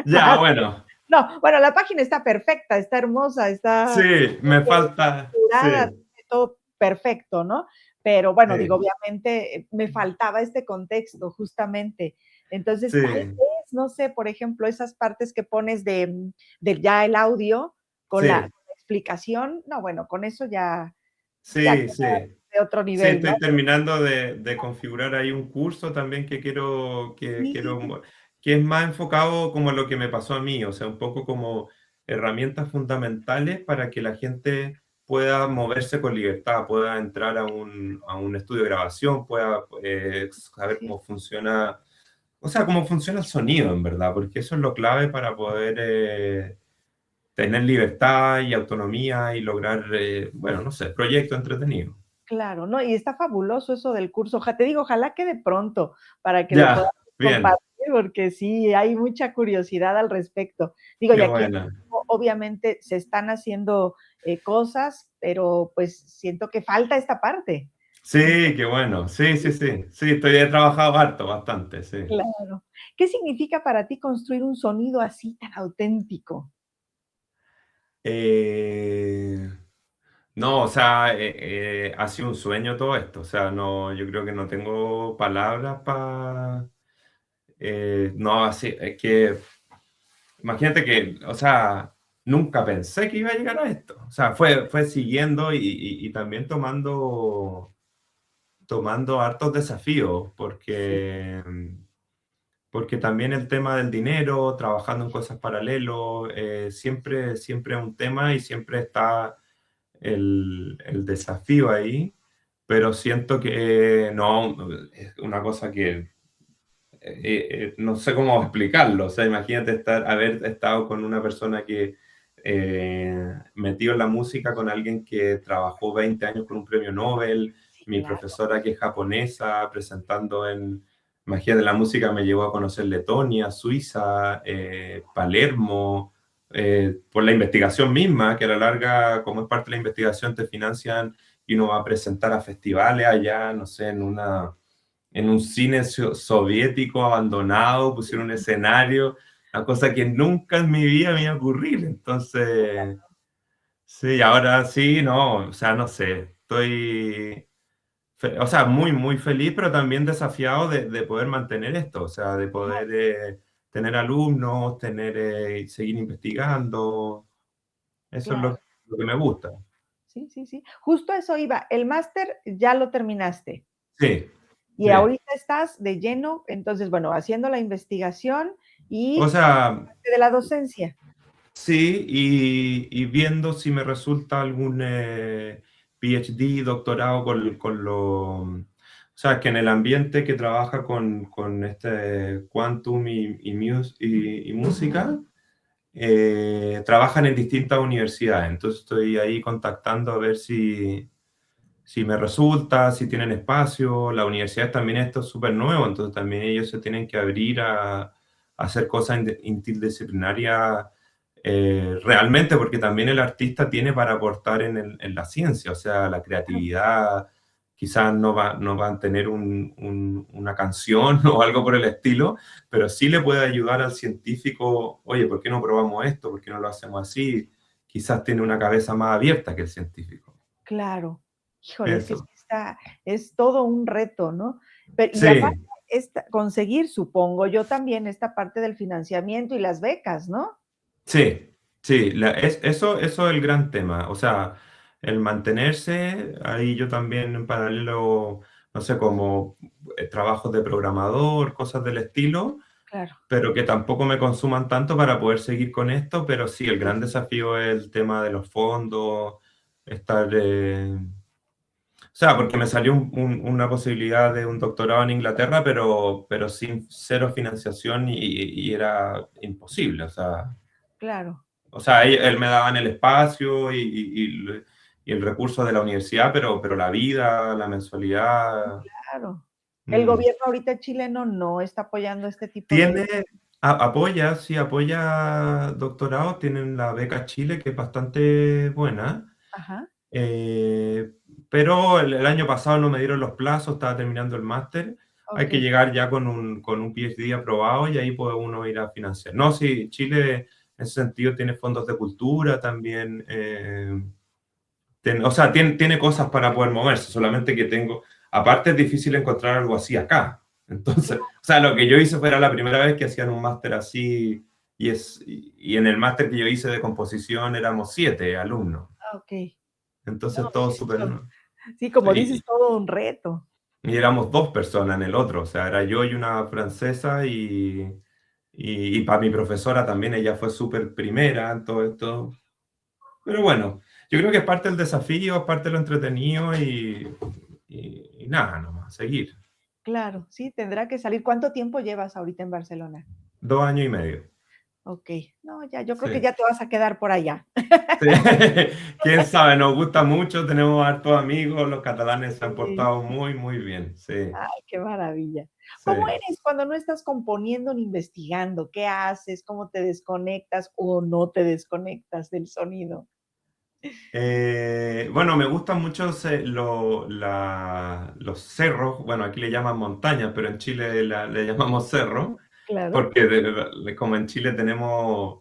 Ya, bueno. no, bueno, la página está perfecta, está hermosa, está Sí, me falta. estructurada, Sí, todo perfecto, ¿no? Pero bueno, digo, sí, obviamente me faltaba este contexto justamente. Entonces, tal sí, vez, no sé, por ejemplo, esas partes que pones de ya el audio con la sí, explicación, no, bueno, con eso ya sí, queda sí. de otro Sí, nivel, ¿no? estoy terminando de configurar ahí un curso también que Sí, que es más enfocado como a lo que me pasó a mí, o sea, un poco como herramientas fundamentales para que la gente pueda moverse con libertad, pueda entrar a un estudio de grabación, pueda saber sí, cómo funciona, o sea, cómo funciona el sonido en verdad, porque eso es lo clave para poder tener libertad y autonomía y lograr, bueno, no sé, proyectos entretenidos. claro, ¿no? Y está fabuloso eso del curso. Te digo, ojalá que de pronto para que lo podamos Ya, bien. compartir, porque sí, hay mucha curiosidad al respecto. Digo, y Qué aquí buena. obviamente se están haciendo cosas, pero pues siento que falta esta parte. Sí, Entonces, qué bueno. Sí, sí, sí. Sí, he trabajado harto, bastante, sí. claro. ¿Qué significa para ti construir un sonido así tan auténtico? Eh, no, o sea, ha sido un sueño todo esto. O sea, no, yo creo que no tengo palabras para. No, así, es que. imagínate que, o sea, nunca pensé que iba a llegar a esto. O sea, fue siguiendo y también tomando hartos desafíos, Sí, porque también el tema del dinero, trabajando en cosas paralelos, siempre es un tema y siempre está el desafío ahí, pero siento que no, es una cosa que no sé cómo explicarlo. O sea, imagínate haber estado con una persona que metido en la música, con alguien que trabajó 20 años con un premio Nobel, sí, mi claro, profesora que es japonesa, presentando en Magia de la Música me llevó a conocer Letonia, Suiza, Palermo, por la investigación misma, que a la larga, como es parte de la investigación, te financian y uno va a presentar a festivales allá, no sé, en un cine soviético abandonado, pusieron un escenario, una cosa que nunca en mi vida me iba a ocurrir. Entonces, sí, ahora sí, no, o sea, no sé, o sea, muy feliz, pero también desafiado de poder mantener esto, o sea, de poder tener alumnos, seguir investigando, eso es claro. lo que me gusta. Sí, sí, sí. Justo eso iba. El máster ya lo terminaste Sí, y sí. ahorita estás de lleno, entonces, bueno, haciendo la investigación O y sea, de la docencia. sí, y viendo si me resulta algún PhD, doctorado con lo... O sea, que en el ambiente que trabaja con este Quantum y música, trabajan en distintas universidades. Entonces estoy ahí contactando a ver si me resulta, si tienen espacio. La universidad también esto es súper nuevo, entonces también ellos se tienen que abrir a hacer cosas interdisciplinarias realmente, porque también el artista tiene para aportar en la ciencia, o sea, la creatividad. Quizás no van a tener una canción o algo por el estilo, pero sí le puede ayudar al científico, oye, ¿por qué no probamos esto? ¿Por qué no lo hacemos así? Quizás tiene una cabeza más abierta que el científico. Claro. Híjole, es que sí Eso. está, es todo un reto, ¿no? Pero, y aparte, Sí, conseguir, supongo yo también, esta parte del financiamiento y las becas, ¿no? sí, sí, eso es el gran tema. O sea, el mantenerse, ahí yo también en paralelo, no sé, como trabajos de programador, cosas del estilo, Claro. pero que tampoco me consuman tanto para poder seguir con esto, pero sí, el gran desafío es el tema de los fondos, estar... o sea, porque me salió una posibilidad de un doctorado en Inglaterra, pero sin cero financiación y era imposible, o sea... Claro, O sea, él me daba en el espacio y el recurso de la universidad, pero la vida, la mensualidad. claro. El mm. gobierno ahorita chileno no está apoyando este tipo de... Tiene, apoya, sí, apoya doctorado, tienen la beca Chile, que es bastante buena, Ajá, eh, pero el año pasado no me dieron los plazos, estaba terminando el máster. Hay ok, que llegar ya con un PhD aprobado y ahí puede uno ir a financiar. No, sí, Chile en ese sentido tiene fondos de cultura también. O sea, tiene cosas para poder moverse, solamente que aparte es difícil encontrar algo así acá. Entonces, o sea, lo que yo hice fue la primera vez que hacían un máster así, y en el máster que yo hice de composición éramos 7 alumnos. ok. No, Entonces, todo sí, súper... sí, como dices, Y, todo un reto. y éramos 2 personas en el otro, o sea, era yo y una francesa y para mi profesora también, ella fue súper primera en todo esto. Pero bueno, yo creo que es parte del desafío, es parte de lo entretenido y nada, nomás, seguir. Claro, sí, tendrá que salir. ¿Cuánto tiempo llevas ahorita en Barcelona? 2 años y medio. Ok, no, ya, yo creo que Sí. ya te vas a quedar por allá. Sí. Quién sabe, nos gusta mucho, tenemos hartos amigos, los catalanes se han Sí. portado muy bien. Sí, Ay, qué maravilla. sí. ¿Cómo eres cuando no estás componiendo ni investigando? ¿Qué haces? ¿Cómo te desconectas o no te desconectas del sonido? Bueno, me gustan mucho los cerros, bueno, aquí le llaman montañas, pero en Chile le llamamos cerro, Claro. porque como en Chile tenemos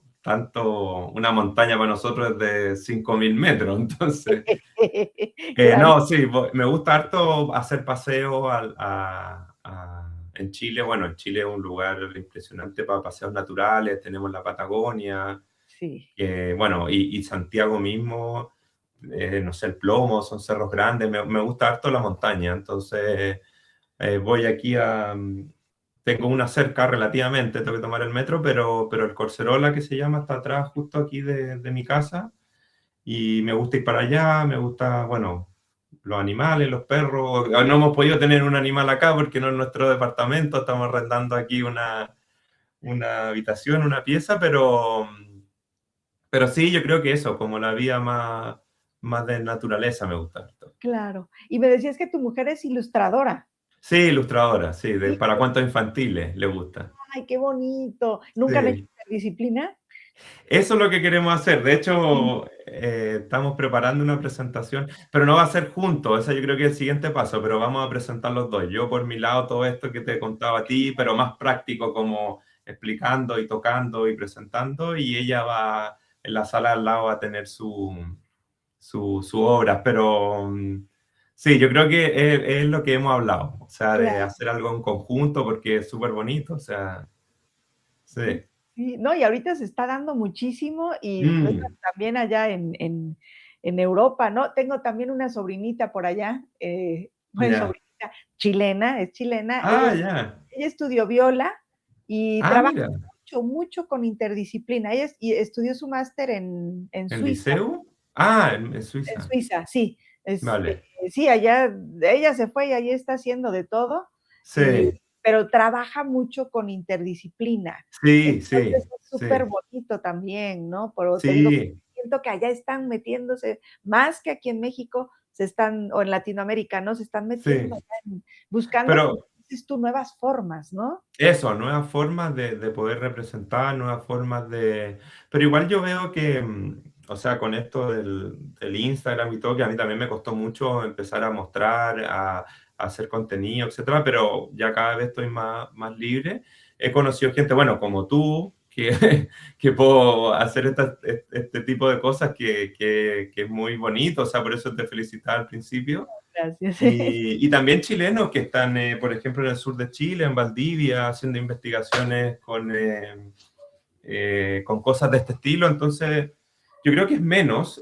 una montaña para nosotros es de 5.000 metros, entonces, Claro, no, sí, me gusta harto hacer paseos En Chile, bueno, en Chile es un lugar impresionante para paseos naturales, tenemos la Patagonia, Sí, bueno, y Santiago mismo, no sé, el Plomo, son cerros grandes, me gusta harto la montaña, entonces voy aquí tengo una cerca relativamente, tengo que tomar el metro, pero el Corcerola que se llama está atrás, justo aquí de mi casa, y me gusta ir para allá, me gusta, bueno, los animales, los perros. No hemos podido tener un animal acá porque no es nuestro departamento, estamos arrendando aquí una habitación, una pieza, pero sí, yo creo que eso, como la vida más de naturaleza me gusta harto. claro. Y me decías que tu mujer es ilustradora. Sí, ilustradora, sí, Sí. para cuentos infantiles le gusta. Ay, qué bonito. ¿Nunca han hecho Sí. interdisciplina? Eso es lo que queremos hacer. De Sí. hecho, estamos preparando una presentación, pero no va a ser juntos. Ese yo creo que es el siguiente paso, pero vamos a presentar los dos. Yo por mi lado todo esto que te contaba a ti, pero más práctico como explicando y tocando y presentando, y ella va en la sala al lado a tener su obra. Pero sí, yo creo que es lo que hemos hablado, o sea, de Claro. hacer algo en conjunto porque es súper bonito, o sea, Sí, sí. sí. No, y ahorita se está dando muchísimo y pues, Mm, también allá en Europa, ¿no? Tengo también una sobrinita por allá, bueno, ya. sobrinita chilena, es chilena, Ah, ya. ella estudió viola y Ah, trabaja mira. mucho, mucho con interdisciplina. Y estudió su máster en ¿En Suiza, liceo? Ah, en en Suiza. Suiza, sí. Vale. Sí, allá, ella se fue y allí está haciendo de todo, y, Sí, pero trabaja mucho con interdisciplina. sí, Entonces sí, es súper sí, bonito también, ¿no? Pero te digo, sí. siento que allá están metiéndose, más que aquí en México, o en Latinoamérica, ¿no? Se están metiendo Sí. allá buscando, como Pero dices tú, nuevas formas, ¿no? eso, nuevas formas de poder representar, nuevas formas de... Pero igual yo veo que, o sea, con esto del Instagram y todo, que a mí también me costó mucho empezar a mostrar, a hacer contenido, etcétera, pero ya cada vez estoy más libre. He conocido gente, bueno, como tú, que, que puedo hacer este tipo de cosas que es muy bonito, o sea, por eso te felicitaba al principio. Gracias. Y también chilenos que están, por ejemplo, en el sur de Chile, en Valdivia, haciendo investigaciones con cosas de este estilo. Entonces, yo creo que es menos,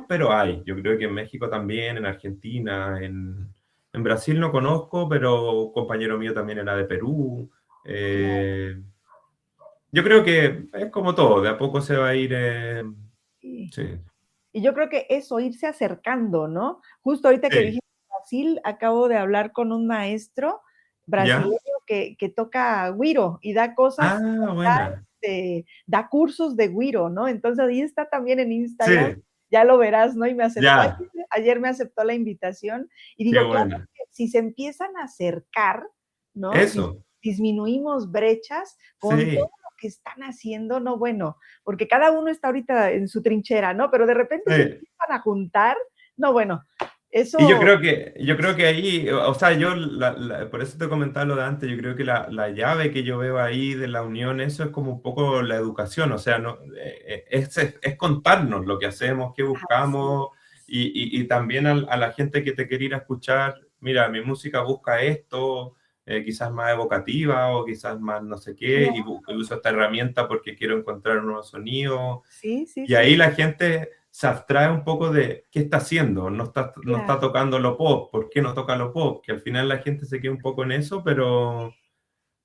pero hay. Yo creo que en México también, en Argentina, en Brasil no conozco, pero un compañero mío también era de Perú. Claro, Eh, yo creo que es como todo, de a poco se va a ir. sí. Sí. Y yo creo que eso, irse acercando, ¿no? Justo ahorita que Sí. dijiste Brasil, acabo de hablar con un maestro ¿Ya? brasileño que toca güiro y da cosas, Ah, da, buena. da cursos de güiro, ¿no? Entonces ahí está también en Instagram, Sí, ya lo verás, ¿no? Y me aceptó, ya. ayer me aceptó la invitación y Qué digo, claro, buena. que si se empiezan a acercar, ¿no? Si Eso. disminuimos brechas con todo Sí. lo que están haciendo, no, bueno, porque cada uno está ahorita en su trinchera, ¿no? Pero de repente se Sí. empiezan a juntar, no, bueno, Y eso, yo creo que ahí, o sea, por eso te comentaba lo de antes, yo creo que la llave que yo veo ahí de la unión, eso es como un poco la educación, o sea, no, es contarnos lo que hacemos, qué así, buscamos, y también a la gente que te quiere ir a escuchar, mira, mi música busca esto, quizás más evocativa o quizás más no sé qué, claro, y uso esta herramienta porque quiero encontrar un nuevo sonido. sí, sí, Y sí, ahí sí, la gente se abstrae un poco de qué está haciendo, no claro, está tocando lo pop, ¿por qué no toca lo pop? Que al final la gente se queda un poco en eso, pero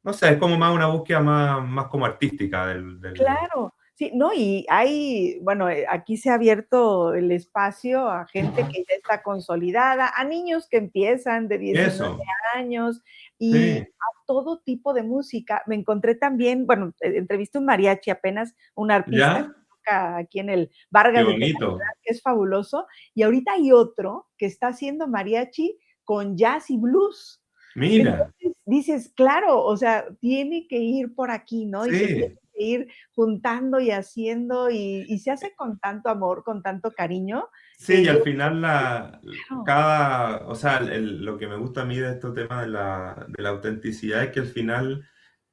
no sé, es como más una búsqueda más como artística claro. Sí, no, y hay, bueno, aquí se ha abierto el espacio a gente que ya está consolidada, a niños que empiezan de 19 Eso, años y sí, a todo tipo de música. Me encontré también, bueno, entrevisté un mariachi apenas, un arpista que ¿ya? toca aquí en el Qué Vargas de bonito. Tecolotlán, que es fabuloso, y ahorita hay otro que está haciendo mariachi con jazz y blues. Mira, Entonces dices, claro, o sea, tiene que ir por aquí, ¿no? Y se tiene sí, que ir juntando y haciendo, y se hace con tanto amor, con tanto cariño, sí, y que al yo, final claro, o sea, lo que me gusta a mí de este tema de la autenticidad es que al final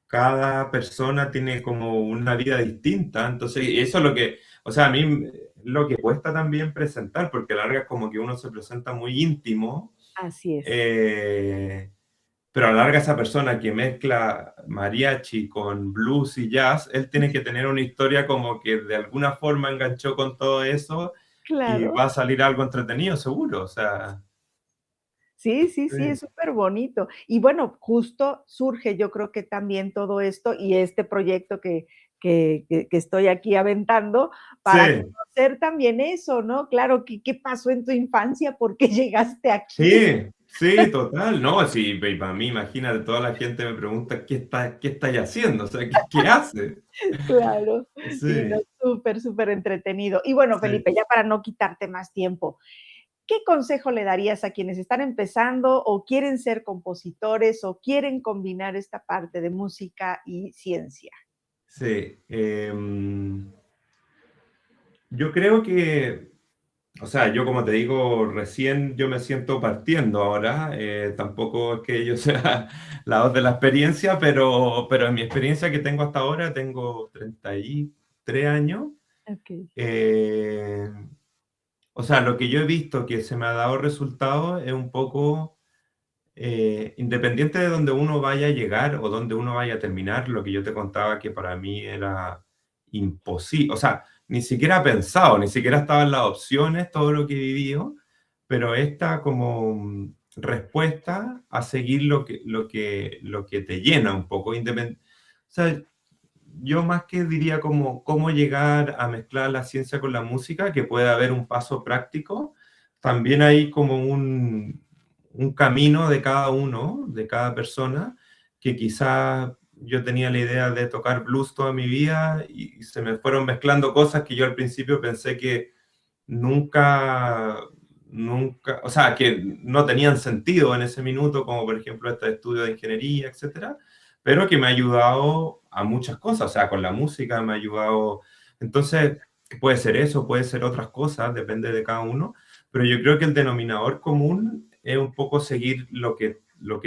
cada persona tiene como una vida distinta, entonces eso es lo que, o sea, a mí lo que cuesta también presentar, porque a la larga es como que uno se presenta muy íntimo, así es. eh, pero a la larga esa persona que mezcla mariachi con blues y jazz, él tiene que tener una historia como que de alguna forma enganchó con todo eso y Claro. va a salir algo entretenido, seguro. O sea, Sí, sí, sí, sí, es súper bonito. Y bueno, justo surge, yo creo que también todo esto y este proyecto que estoy aquí aventando para sí, conocer también eso, ¿no? Claro, ¿qué pasó en tu infancia? ¿Por qué llegaste aquí? sí, sí, total. No, sí, y para mí, imagínate, toda la gente me pregunta, qué estáis haciendo? O sea, ¿qué hace? Claro, sí, no, Sí, súper, súper entretenido. Y bueno, sí. Felipe, ya para no quitarte más tiempo, ¿qué consejo le darías a quienes están empezando o quieren ser compositores o quieren combinar esta parte de música y ciencia? Sí, yo creo que, o sea, yo como te digo, recién yo me siento partiendo ahora, tampoco es que yo sea la voz de la experiencia, pero en mi experiencia que tengo hasta ahora, tengo 33 años, Okey, eh, o sea, lo que yo he visto que se me ha dado resultado es un poco, independiente de donde uno vaya a llegar o donde uno vaya a terminar, lo que yo te contaba que para mí era imposible, o sea, ni siquiera pensado, ni siquiera estaban las opciones, todo lo que he vivido, pero esta como respuesta a seguir lo que te llena un poco, o sea, yo más que diría como cómo llegar a mezclar la ciencia con la música, que puede haber un paso práctico, también hay como un camino de cada uno, de cada persona, que quizás yo tenía la idea de tocar blues toda mi vida y se me fueron mezclando cosas que yo al principio pensé que nunca, nunca, o sea, que no tenían sentido en ese minuto, como por ejemplo este estudio de ingeniería, etcétera, pero que me ha ayudado a muchas cosas, o sea, con la música me ha ayudado, entonces puede ser eso, puede ser otras cosas, depende de cada uno, pero yo creo que el denominador común es un poco seguir lo que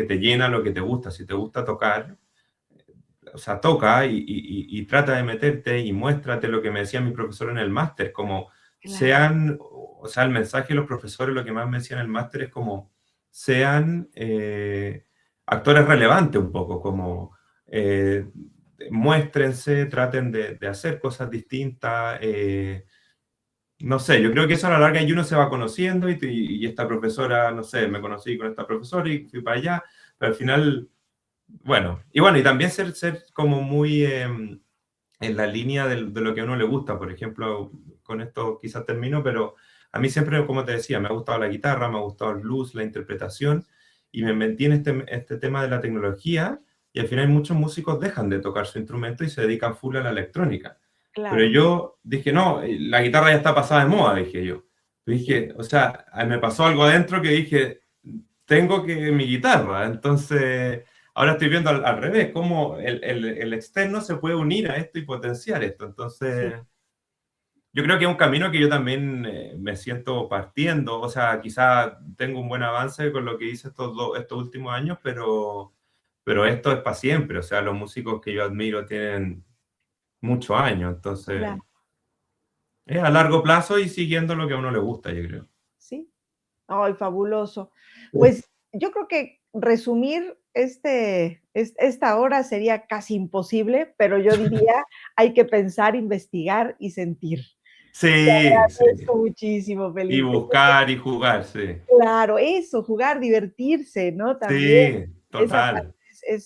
te llena, lo que te gusta, si te gusta tocar, o sea, toca y trata de meterte y muéstrate lo que me decía mi profesor en el máster, como claro, o sea, el mensaje de los profesores, lo que más me decían en el máster es como sean actores relevantes un poco, como muéstrense, traten de hacer cosas distintas. No sé, yo creo que eso a la larga y uno se va conociendo y esta profesora, no sé, me conocí con esta profesora y fui para allá, pero al final bueno, y también ser como muy en la línea de lo que a uno le gusta. Por ejemplo, con esto quizás termino, pero a mí siempre, como te decía, me ha gustado la guitarra, me ha gustado el blues, la interpretación, y me metí en este tema de la tecnología, y al final muchos músicos dejan de tocar su instrumento y se dedican full a la electrónica. Pero claro. yo dije, no, la guitarra ya está pasada de moda, dije yo. Sí, Dije, o sea, me pasó algo adentro que dije, tengo que mi guitarra, entonces ahora estoy viendo al revés, cómo el externo se puede unir a esto y potenciar esto. sí, Entonces, yo creo que es un camino que yo también me siento partiendo. O sea, quizá tengo un buen avance con lo que hice estos últimos años, pero esto es para siempre. O sea, los músicos que yo admiro tienen muchos años. Entonces, claro, es a largo plazo y siguiendo lo que a uno le gusta, yo creo. sí. Ay, fabuloso. Pues, yo creo que resumir esta hora sería casi imposible, pero yo diría, hay que pensar, investigar y sentir. Te Sí, agradezco sí. muchísimo, Y Felipe. buscar y jugar, sí. Claro, eso, jugar, divertirse, ¿no? También Sí, esa parte total.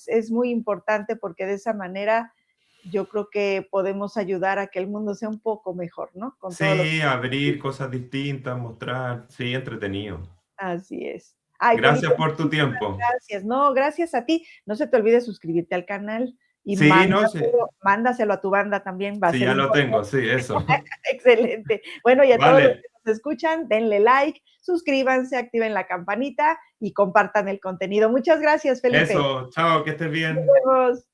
es muy importante porque de esa manera yo creo que podemos ayudar a que el mundo sea un poco mejor, ¿no? Con todo lo que Sí, abrir cosas distintas, mostrar, sí, entretenido. así es. Ay, Gracias Felipe, por tu muchísimas tiempo. gracias. No, gracias a ti. No se te olvide suscribirte al canal y Sí, no sé. mándaselo a tu banda también, va a Sí, ser ya lo importante. tengo, sí, eso. Excelente. Bueno, y a todos los Vale, que nos escuchan, denle like, suscríbanse, activen la campanita y compartan el contenido. Muchas gracias, Felipe. eso. Chao, que estés Nos bien. vemos.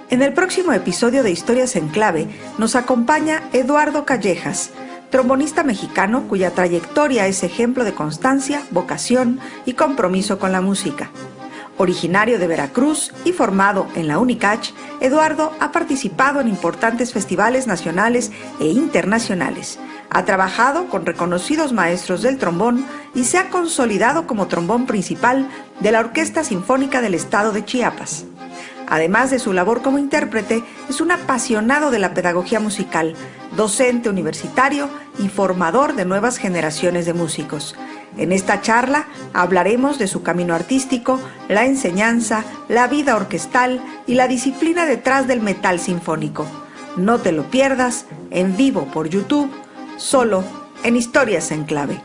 En el próximo episodio de Historias en Clave nos acompaña Eduardo Callejas, trombonista mexicano cuya trayectoria es ejemplo de constancia, vocación y compromiso con la música. Originario de Veracruz y formado en la UNICACH, Eduardo ha participado en importantes festivales nacionales e internacionales. Ha trabajado con reconocidos maestros del trombón y se ha consolidado como trombón principal de la Orquesta Sinfónica del Estado de Chiapas. Además de su labor como intérprete, es un apasionado de la pedagogía musical, docente universitario y formador de nuevas generaciones de músicos. En esta charla hablaremos de su camino artístico, la enseñanza, la vida orquestal y la disciplina detrás del metal sinfónico. No te lo pierdas, en vivo por YouTube, solo en Historias en Clave.